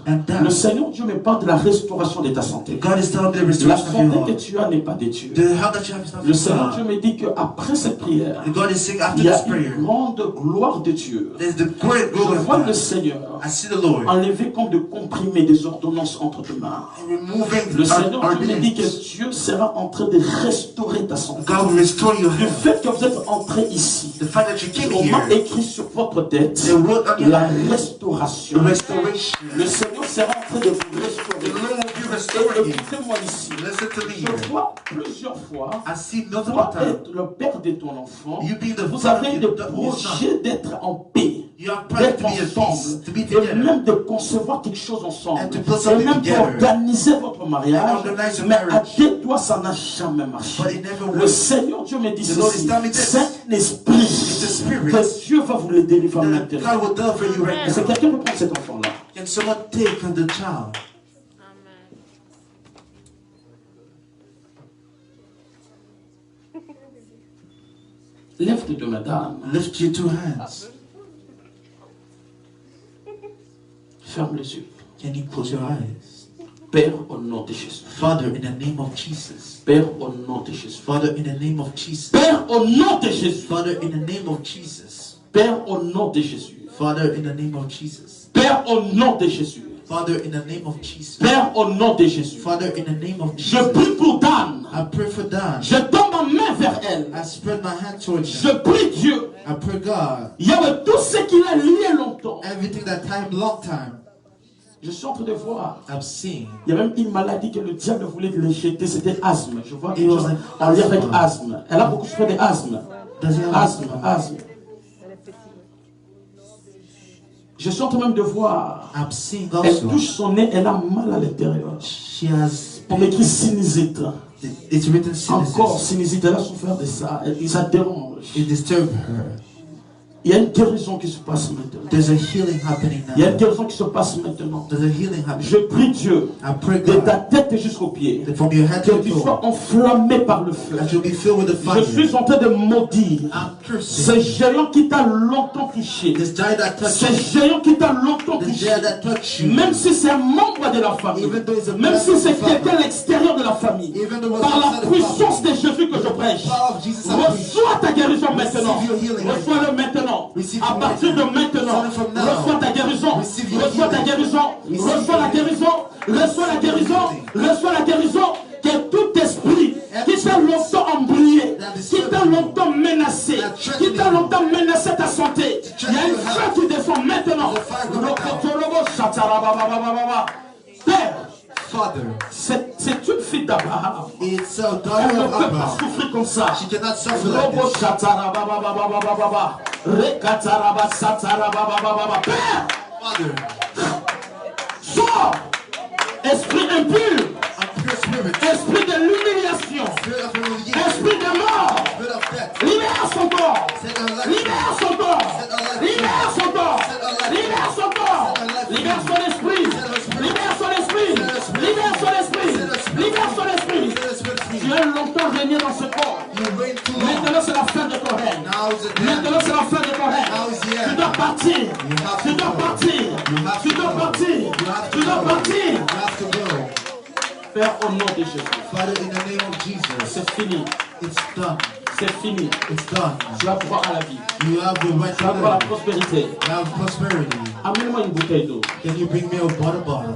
le Seigneur Dieu me parle de la restauration de ta santé.
God is telling me the
La
restoration of your
santé que
heart.
tu as n'est pas de Dieu.
The health that you have is not
Le
from
Seigneur
God.
Dieu me dit qu'après cette prière,
God is saying after
il y a
this prayer,
une grande gloire de Dieu.
there's the great
Je
glory of
vois le
God.
Seigneur
I see the Lord
enlever comme de comprimés des ordonnances entre tes mains.
removing
Le Seigneur
our
Dieu me dit que
needs.
Dieu sera en train de restaurer ta santé.
God will restore your
Le
health.
fait que vous êtes entré ici,
The fact that you came
on m'a
here,
écrit sur votre tête
they wrote on your
la
hand,
restauration.
restoration.
Le Seigneur sera en train de vous
The
restaurer.
Lord will be
Et
restoring you.
écoutez-moi ici.
Listen to me
Je
here.
vois plusieurs fois,
I see multiple
toi
times.
être le père de ton enfant,
You be the
vous
father
avez
of
le
your son.
projet d'être en paix,
You are proud
d'être
to be at peace,
ensemble,
to be
et
together.
même de concevoir quelque chose ensemble,
And to put
et
something
même
together.
d'organiser votre mariage.
And organize your
Mais à
marriage.
deux doigts, ça n'a jamais marché.
But it never
Le
worked.
Seigneur Dieu me dit
The Lord is
ceci,
telling me this.
Saint-Esprit,
It's the Spirit.
que Dieu va vous le délivrer
God
maintenant.
will deliver you right
Est-ce que
now.
quelqu'un peut prendre cet enfant-là?
Can someone take the child?
Lève tes deux mains, dame.
Lift your two hands.
Ferme les yeux.
Can you close your eyes?
Père, au nom de Jésus.
Father, in the name of Jesus.
Père, au nom de Jésus.
Father, in the name of Jesus.
Père, au nom de Jésus.
Father, in the name of Jesus.
Père, au nom de Jésus.
Father, in the name of Jesus.
Père, au nom de Jésus.
Father, in the name of Jesus.
Père, au nom de Jésus.
Father, in the name of
Je
Jesus.
prie pour Dan.
I pray for Dan.
Je tends ma main vers elle.
I spread my hand towards
Je
you.
prie Dieu.
I pray God.
Il y avait tout ce qu'il a lié longtemps.
Everything that time, long time,
Je suis en train de voir.
I've seen.
Il y a même une maladie que le diable voulait le jeter. C'était asthme. Je vois
It
quelque
was
chose
like
en lien avec
asthma.
asthme. Elle a beaucoup souffert d'asthme.
Does he have
Asthme. Je suis en train même de voir.
I'm seeing
Elle
also.
touche son nez, elle a mal à l'intérieur.
She has.
On m'écrit sinusite.
It's written
Encore
sinus.
sinusite, elle a souffert de ça. Ça dérange.
It disturbed her.
Il y a une guérison qui se passe maintenant.
There's a healing happening
Il y a une
now.
guérison qui se passe maintenant.
There's a healing happening.
Je prie Dieu,
I pray
de ta
God
tête jusqu'aux pieds,
that from your head
que
to
tu
your
sois
toe,
enflammé par le feu.
that you'll be filled with the
Je
fire.
suis en train de maudire
I'm
ce
cursing
géant qui t'a longtemps touché,
this giant that touched
ce
you,
géant qui t'a longtemps
this
touché,
giant that touched you,
même si c'est un membre de la famille,
even though it's a
même
member
si
of the
c'est
family,
quelqu'un à l'extérieur de la famille,
even though it's
par la
outside the
puissance de
family,
Jésus que je prêche,
power of Jesus I preach.
reçois ta guérison maintenant,
Receive your healing right
reçois-le maintenant,
Receive
à
your
partir de
healing.
maintenant,
Starting from now.
reçois ta guérison,
Receive your
reçois ta
healing.
guérison,
Receive
reçois la
your
guérison, reçois la guérison, reçois la guérison, que tout esprit qui t'a longtemps embrouillé, qui t'a longtemps menacé, qui t'a longtemps menacé ta santé, il y a une feu qui descend maintenant. Père,
Father,
c'est une fille d'Abraham.
it's a
Elle
daughter
ne
of
peut pas
Abraham.
souffrir comme ça.
She cannot suffer like
Robo
this.
shatarababababababa. Rekataraba satarababababa. Père,
Father,
sors! Esprit impur,
a pure spirit,
esprit de l'humiliation,
spirit of humiliation,
esprit de mort,
spirit of death,
libère son corps,
set her life
libère son corps, libère son corps, libère son corps, libère son esprit, libère son esprit, libère son esprit, libère son esprit. Tu as longtemps régné dans ce corps.
You reign too long.
Maintenant c'est la fin de ton règne.
Now is the
Maintenant
end.
c'est la fin de ton règne.
Now is the
Tu
end.
dois partir.
have
Tu
to
dois
go.
partir.
have
Tu
to
dois
go.
partir.
have
Tu
to
dois
go.
partir.
You have to go.
Père, au nom de Jésus.
Father, in the name of Jesus,
C'est fini.
it's done.
C'est fini.
It's done.
Tu as droit à la vie.
You have the right
Tu
to
as droit à la
live.
prospérité.
You have prosperity.
Amène-moi une bouteille d'eau.
Can you bring me a water bottle?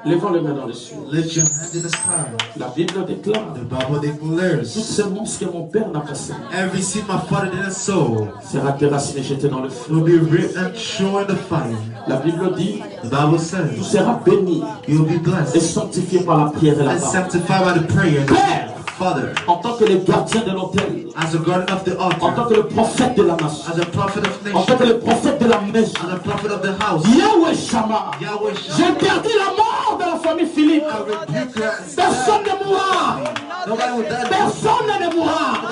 Lèvons les mains dans les cieux.
Lift your hand in the sky.
La Bible déclare
The Bible
toutes
declares,
ces monstres que mon Père n'a pas semé
every seed my father didn't sow
sera déraciné, jeté dans le feu.
will be written sure in the fire.
La Bible dit
The Bible
tu
says,
seras béni
you will be
et
blessed
sanctifié par la prière et la
and
parole.
sanctified by the prayer.
Père,
Father,
en tant que le gardien de l'autel,
as a guardian of the
en tant
altar,
que le prophète de la nation,
as a prophet of
en tant
nation,
que le prophète de la maison,
as a prophet of the house,
Yahweh Shammah,
Yahweh Shammah,
j'interdis la mort de la famille Philippe.
I rebuke her and
Personne
stand.
ne mourra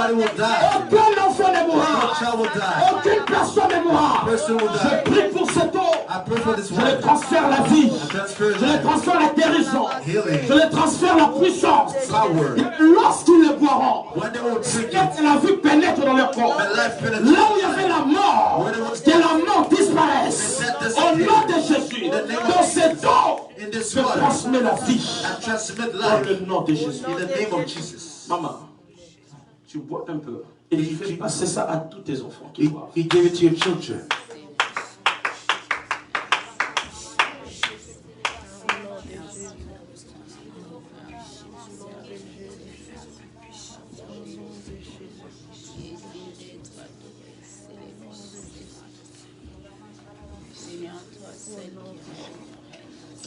Nobody will die.
Aucun enfant ne mourra.
No child will die.
Aucune personne ne mourra.
Person will die.
Je prie pour cette eau.
I pray for this
Je le
water.
transfère la vie.
I transfer
Je le transfère la guérison.
healing.
Je le transfère la puissance.
Power.
Lorsqu'ils le boiront,
When they will drink
et
it,
la vie pénètre dans leur corps.
the life
Là
penetrates.
où il y avait la mort, que la mort disparaisse. Au nom de Jésus, dans cette eau,
In this
je
water,
transmets la vie.
I transmit
Dans
life.
le nom de Jésus.
In the name of Jesus.
Maman, tu bois un peu. Et tu fais passer ça à tous tes enfants qui boivent.
He gave it to your children.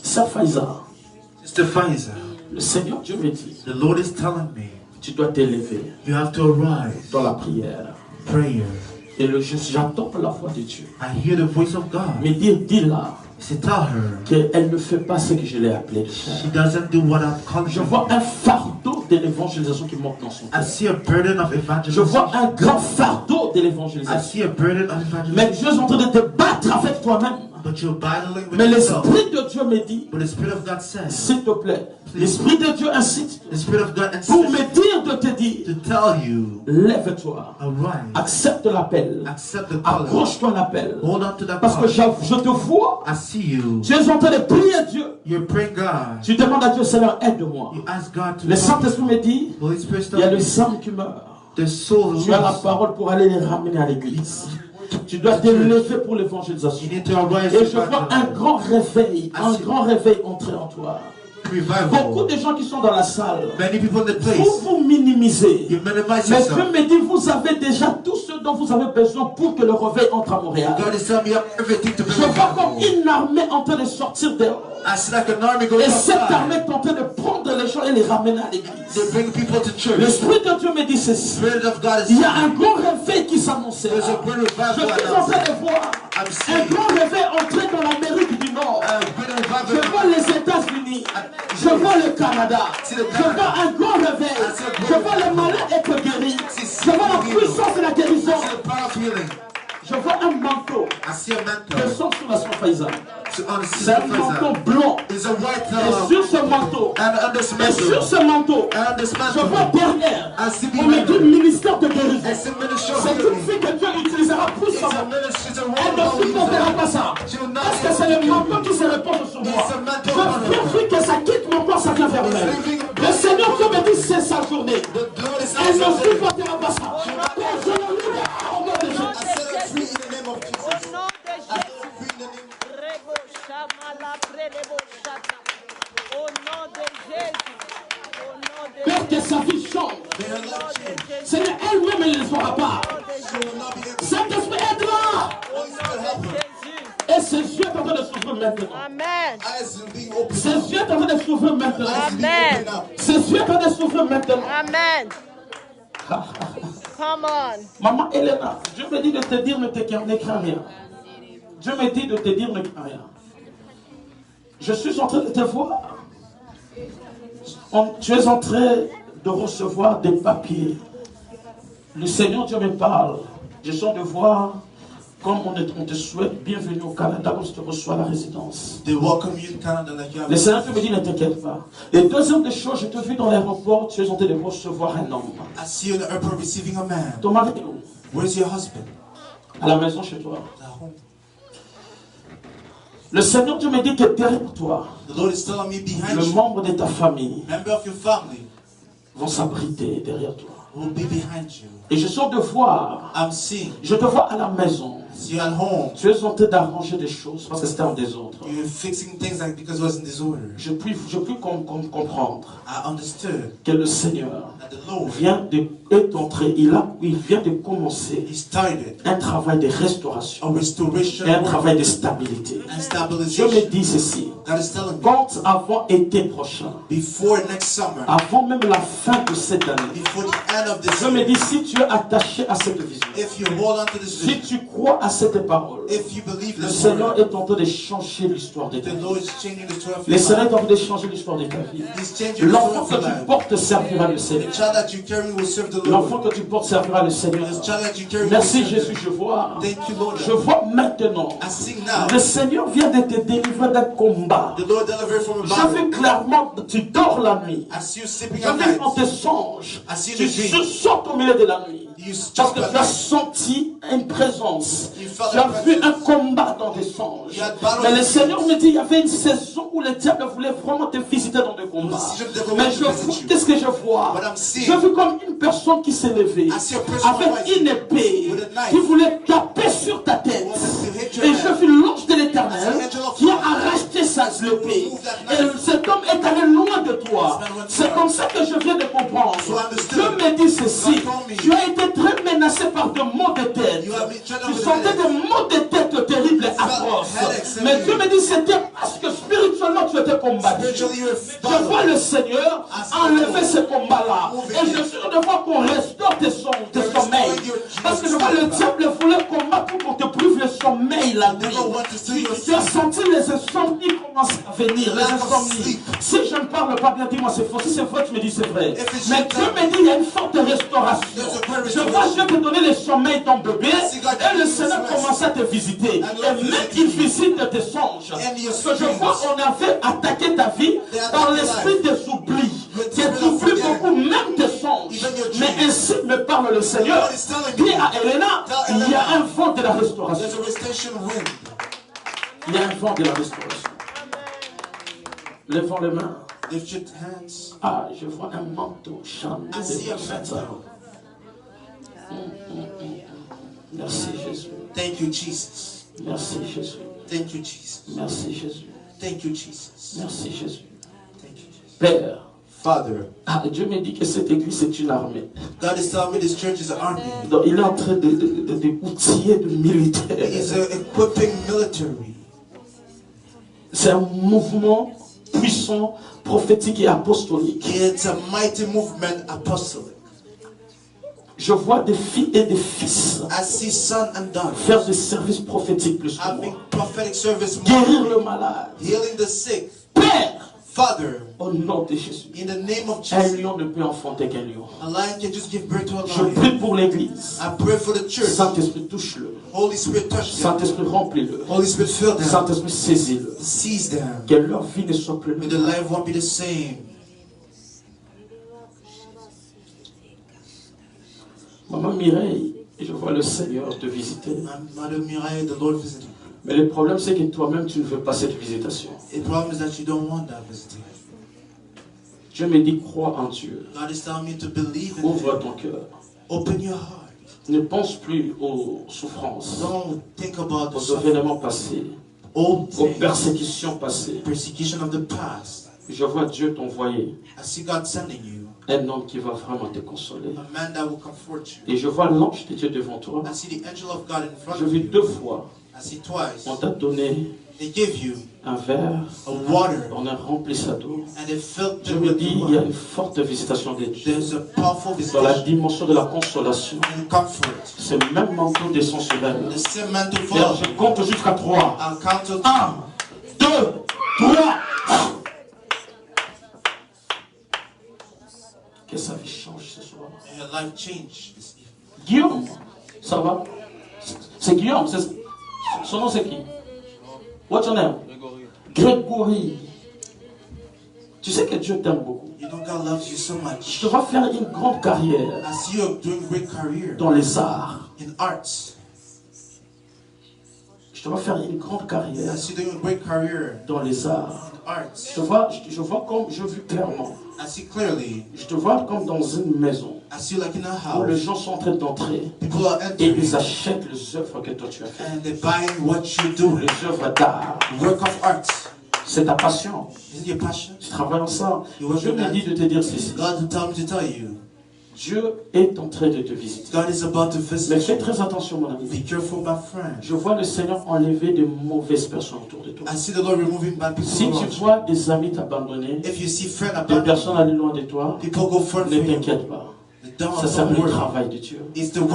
Ça, Faïza,
Sister Pfizer,
le Seigneur Dieu me dit,
the Lord is telling me,
tu dois t'élever
you have to arise,
dans la prière.
prayer.
Et j'entends la voix de Dieu.
I hear the voice of God.
Mais dis-la
He said, tell her,
qu'elle ne fait pas ce que je l'ai appelé de
she
faire.
doesn't do what I'm calling
Je
her.
vois un fardeau de l'évangélisation qui monte dans son
I
cœur.
see a burden of
Je
evangelism.
vois un grand fardeau de
I
l'évangélisation.
see a burden of
Mais
evangelism.
Dieu est en train de te battre avec toi-même.
But you're battling with
Mais
yourself.
l'Esprit de Dieu me dit,
But the Spirit of God says,
s'il te plaît, l'Esprit de Dieu incite
the Spirit of God
pour
insists
me dire de te dire,
to tell you,
lève-toi,
arise,
accepte l'appel,
accept the call,
approche-toi l'appel.
hold on to that
Parce que
call.
je te vois,
I see you.
tu es en train de prier Dieu.
You're praying God.
Tu demandes à Dieu, Seigneur, aide-moi.
You ask God to
Le
help
Saint-Esprit me dit,
you. Holy Spirit,
il y a
stop
le
me.
sang qui meurt.
The soul
Tu as la
loose.
parole pour aller les ramener à l'église. Tu dois te lever pour l'évangélisation.
You need to arise.
Et je vois un grand réveil entrer en toi. Beaucoup
revival.
de gens qui sont dans la salle,
Many people in the
vous
place,
vous minimisez.
you minimize
Mais
yourself.
Dieu me dit, vous avez déjà tout ce dont vous avez besoin pour que le réveil entre à Montréal.
God is telling me you have everything to
Je
bring
vois comme
revival.
une armée en train de sortir dehors.
I see like an army going
Et cette
outside.
armée est en train de prendre les gens et les ramener à l'église.
They bring people to church.
L'Esprit de Dieu me dit ceci.
Spirit of God is
Il y a un grand réveil qui s'annonce.
There's a great
Je
revival
suis en train
announced.
de voir
I'm
un
seeing
grand réveil entrer dans l'Amérique du Nord.
a great
Je
revival.
vois les États-Unis. Je vois le Canada. Je vois un grand réveil. Je vois les malades être guéris. Je vois la puissance de la guérison.
I see a power of healing.
Je vois un manteau
I see a
de
mantle.
sang sur la soie paysanne.
On
C'est un manteau blanc.
It's a white
Et sur ce manteau,
and on this
et sur
mantle.
ce manteau,
And this
je vois
mantle.
derrière,
I see
on met du
the
ministère de guérison.
It's a ministry of
C'est une
healing.
fille que Dieu utilisera
It's a
puissamment.
ministry to
Elle ne
roll
supportera pas ça. Parce que c'est le manteau qui se répand sur moi. Je prie que ça quitte mon corps, ça vient vers elle. Le Seigneur Dieu me dit c'est sa journée. Elle ne supportera pas ça. Je le libère au nom de Jésus. Père, que sa vie change. Seigneur, elle-même, elle ne le fera pas. Saint-Esprit, aide-la. Et ses yeux sont en train de s'ouvrir maintenant.
Amen.
Ses yeux sont en train de s'ouvrir maintenant.
Amen.
Ses yeux sont en train de s'ouvrir maintenant.
Amen. Come on.
Maman Elena, Dieu me dit de te dire ne crains rien. Dieu me dit de te dire ne crains rien. Je suis en train de te voir. Tu es en train de recevoir des papiers. Le Seigneur Dieu me parle. Je sens de voir comme on te souhaite bienvenue au Canada, comme tu reçois la résidence.
They welcome you in Canada like you have.
Le Seigneur Dieu me dit ne t'inquiète pas. Et deuxième des choses, je te vis dans l'aéroport, tu es en train de recevoir un homme.
I see you in the airport receiving a man.
Ton mari est où?
Where's your husband?
À la maison chez toi.
At home.
Le Seigneur Dieu me dit que derrière toi,
The Lord is telling me behind
le
you,
membre de ta famille
member of your family
vont s'abriter derrière toi.
will be behind you.
Et je sens de voir,
I'm seeing.
je te vois à la maison.
See you at home.
Tu es en train d'arranger des choses parce que c'était en désordre.
You're fixing things like because it was in disorder.
Je puis comprendre
I understood
que le Seigneur
that the Lord,
est entré, il vient de commencer
He started
un travail de restauration
a restoration
et un
work
travail de stabilité.
and
Dieu me
stabilization.
dit ceci,
God is telling me
quand avant été prochain,
before next summer,
avant même la fin de cette année,
before the
Je me dis, si tu es attaché à cette vision, si tu crois à cette parole, le Seigneur est en train de changer l'histoire de ta vie. Le Seigneur est en train de changer l'histoire de ta vie. L'enfant que tu portes servira le Seigneur. L'enfant que tu portes servira le Seigneur. Merci Jésus, je vois maintenant. Le Seigneur vient de te délivrer d'un combat. Je vu clairement, tu dors la nuit. Je vu dans tes songes. Tu sautes au milieu de la nuit. Parce que tu as senti une présence. Tu as vu un combat dans tes songes. Mais le Seigneur me dit, il y avait une saison où le diable voulait vraiment te visiter dans des combats. Mais qu'est-ce que je vois? Je vu comme une personne qui s'est levée avec une épée qui voulait taper sur ta tête. Et je vis l'ange de l'Éternel qui a arraché sa épée. Et cet homme est allé loin de toi. C'est comme ça que je viens de comprendre. Dieu me dit ceci. Tu as été très menacé par des maux de tête. Tu sentais des maux de tête terribles et atroces. Mais Dieu me dit c'était parce que spirituellement tu étais combattu. Je vois le Seigneur enlever ce combat-là. Et je suis sûr de voir qu'on restaure tes sommeils. Parce que je vois le diable voulait combattre pour te priver le sommeil la nuit. Tu as senti les insomnies commencer à venir. Les insomnies. Si je ne parle pas bien, dis-moi c'est faux. Si c'est vrai, tu me dis c'est vrai. Mais Dieu me dit il y a une forte restauration. Je vois Dieu te donner le sommeil ton bébé. Et le Seigneur commence à te visiter. Et même il visite tes songes. Ce que je vois, on avait attaqué ta vie par l'esprit des oublis. Tu oublies beaucoup, même tes songes. Mais ainsi me parle le Seigneur. Dis à Elena, il y a un vent de la restauration. Il y a un vent de la restauration. Lèvons les mains. Ah, je vois un manteau chanté. Merci Jésus.
Thank you, Jesus.
Merci Jésus.
Thank you, Jesus.
Merci Jésus.
Thank you, Jesus.
Merci Jésus.
Thank you, Jesus.
Père.
Father.
Ah, Dieu me dit que cette église est une armée.
God is telling me this church is an army.
Donc, il est en train de outiller de militaires.
He's equipping military.
C'est un mouvement puissant, prophétique et apostolique.
It's a mighty movement apostolic.
Je vois des filles et des fils faire des services prophétiques plus que moi. Guérir le malade.
Healing the sick.
Père.
Father,
au nom de Jésus,
in the name of Jesus,
un lion ne peut enfanter qu'un lion.
A lion can just give birth to a lion.
Je prie pour l'église.
I pray for the church.
Saint-Esprit, touche-le.
Holy Spirit, touch them.
Saint-Esprit, remplis-le.
Holy Spirit, fill them.
Saint-Esprit, saisis-le.
Seize them.
Que leur vie ne soit plus
May the life won't be the same.
Maman Mireille, je vois le Seigneur te visiter.
Madame Mireille, the Lord visited.
Mais le problème, c'est que toi-même, tu ne veux pas cette visitation.
The problem is that you don't want that visitation.
Dieu me dit, crois en Dieu.
God is telling me to believe in
Ouvre
Him.
ton cœur.
Open your heart.
Ne pense plus aux souffrances,
Don't think about
aux événements passés, aux persécutions passées.
Persecution of the past.
Je vois Dieu t'envoyer
I see God sending you
un homme qui va vraiment te consoler.
a man that will comfort you.
Et je vois l'ange de Dieu devant toi.
I see the angel of God in front
Je
of
vis
you.
2 fois.
I see twice.
On t'a donné
They give you
un verre,
a water
on a rempli ça d'eau.
and they filled
Je
it
me
with
dis, il y a
water.
une forte visitation de Dieu.
There's a powerful
Dans la
visitation
dimension de la consolation,
and comfort.
ce même manteau descend sur elle.
The same man to
Et
follow.
je compte jusqu'à 3.
I'll count to
1, 2, 3. Que sa vie change ce soir.
and your life change this evening.
Guillaume, ça va? C'est Guillaume, son nom c'est qui? What's your name? Grégory. Tu sais que Dieu t'aime beaucoup.
You know God loves you so much.
Je te vois faire une grande carrière
I see you doing great career
dans les arts.
in arts.
Je te vois faire une grande
I
carrière
see you doing a great career
dans les arts.
in arts.
Je vois comme, je vis clairement.
I see clearly.
Je te vois comme dans une maison
I see you like in a
où les
house.
gens sont en train d'entrer
People are
et
entering
ils achètent les œuvres que toi tu as faites.
and they're buying what you do.
Les œuvres d'art.
Work of art.
C'est ta passion.
Is it your passion?
Tu travailles en ça.
You work
Dieu
in
me
that?
dit de te dire ceci.
God told me to tell you.
Dieu est en train de te visiter.
God is about to
Mais
visit
fais
you.
très attention, mon ami.
Be careful, my friend.
Je vois le Seigneur enlever de mauvaises personnes autour de toi.
I see the Lord removing bad people
Si tu
around you.
vois des amis t'abandonner,
If you see friends
des
abandoned,
personnes aller loin de toi,
people go far
ne
from you.
t'inquiète pas. Ça, c'est le travail de Dieu.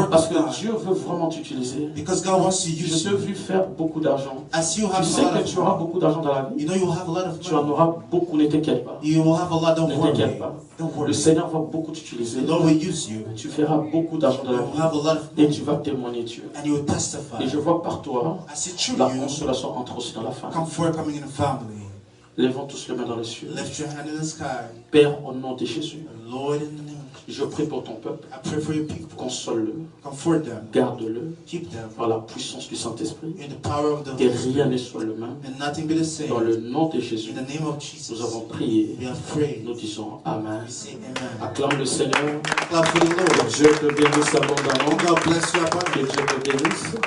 Parce que Dieu veut vraiment t'utiliser. Je t'ai vu faire beaucoup d'argent. Tu sais que tu auras beaucoup d'argent dans la vie. Tu en auras beaucoup, ne t'inquiète pas. Ne t'inquiète pas. Le Seigneur va beaucoup t'utiliser. Tu feras beaucoup d'argent dans la vie. Et tu vas témoigner Dieu. Et je vois par toi la consolation entre aussi dans la famille. Lèvons tous les mains dans les cieux. Père, au nom de Jésus, je prie pour ton peuple. Console-le. Garde-le par la puissance du Saint-Esprit. Et rien ne soit le même. Dans le nom de Jésus, nous avons prié. Nous disons Amen. Acclame le Seigneur. Que Dieu te bénisse abondamment. Que Dieu te bénisse.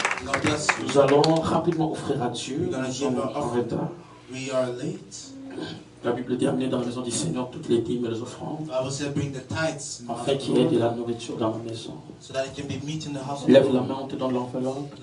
Nous allons rapidement offrir à Dieu. Nous sommes en retard. La Bible dit amener dans la maison du Seigneur toutes les dîmes et les offrandes, afin qu'il y ait de la nourriture dans la maison. Lève la main, on te donne l'enveloppe.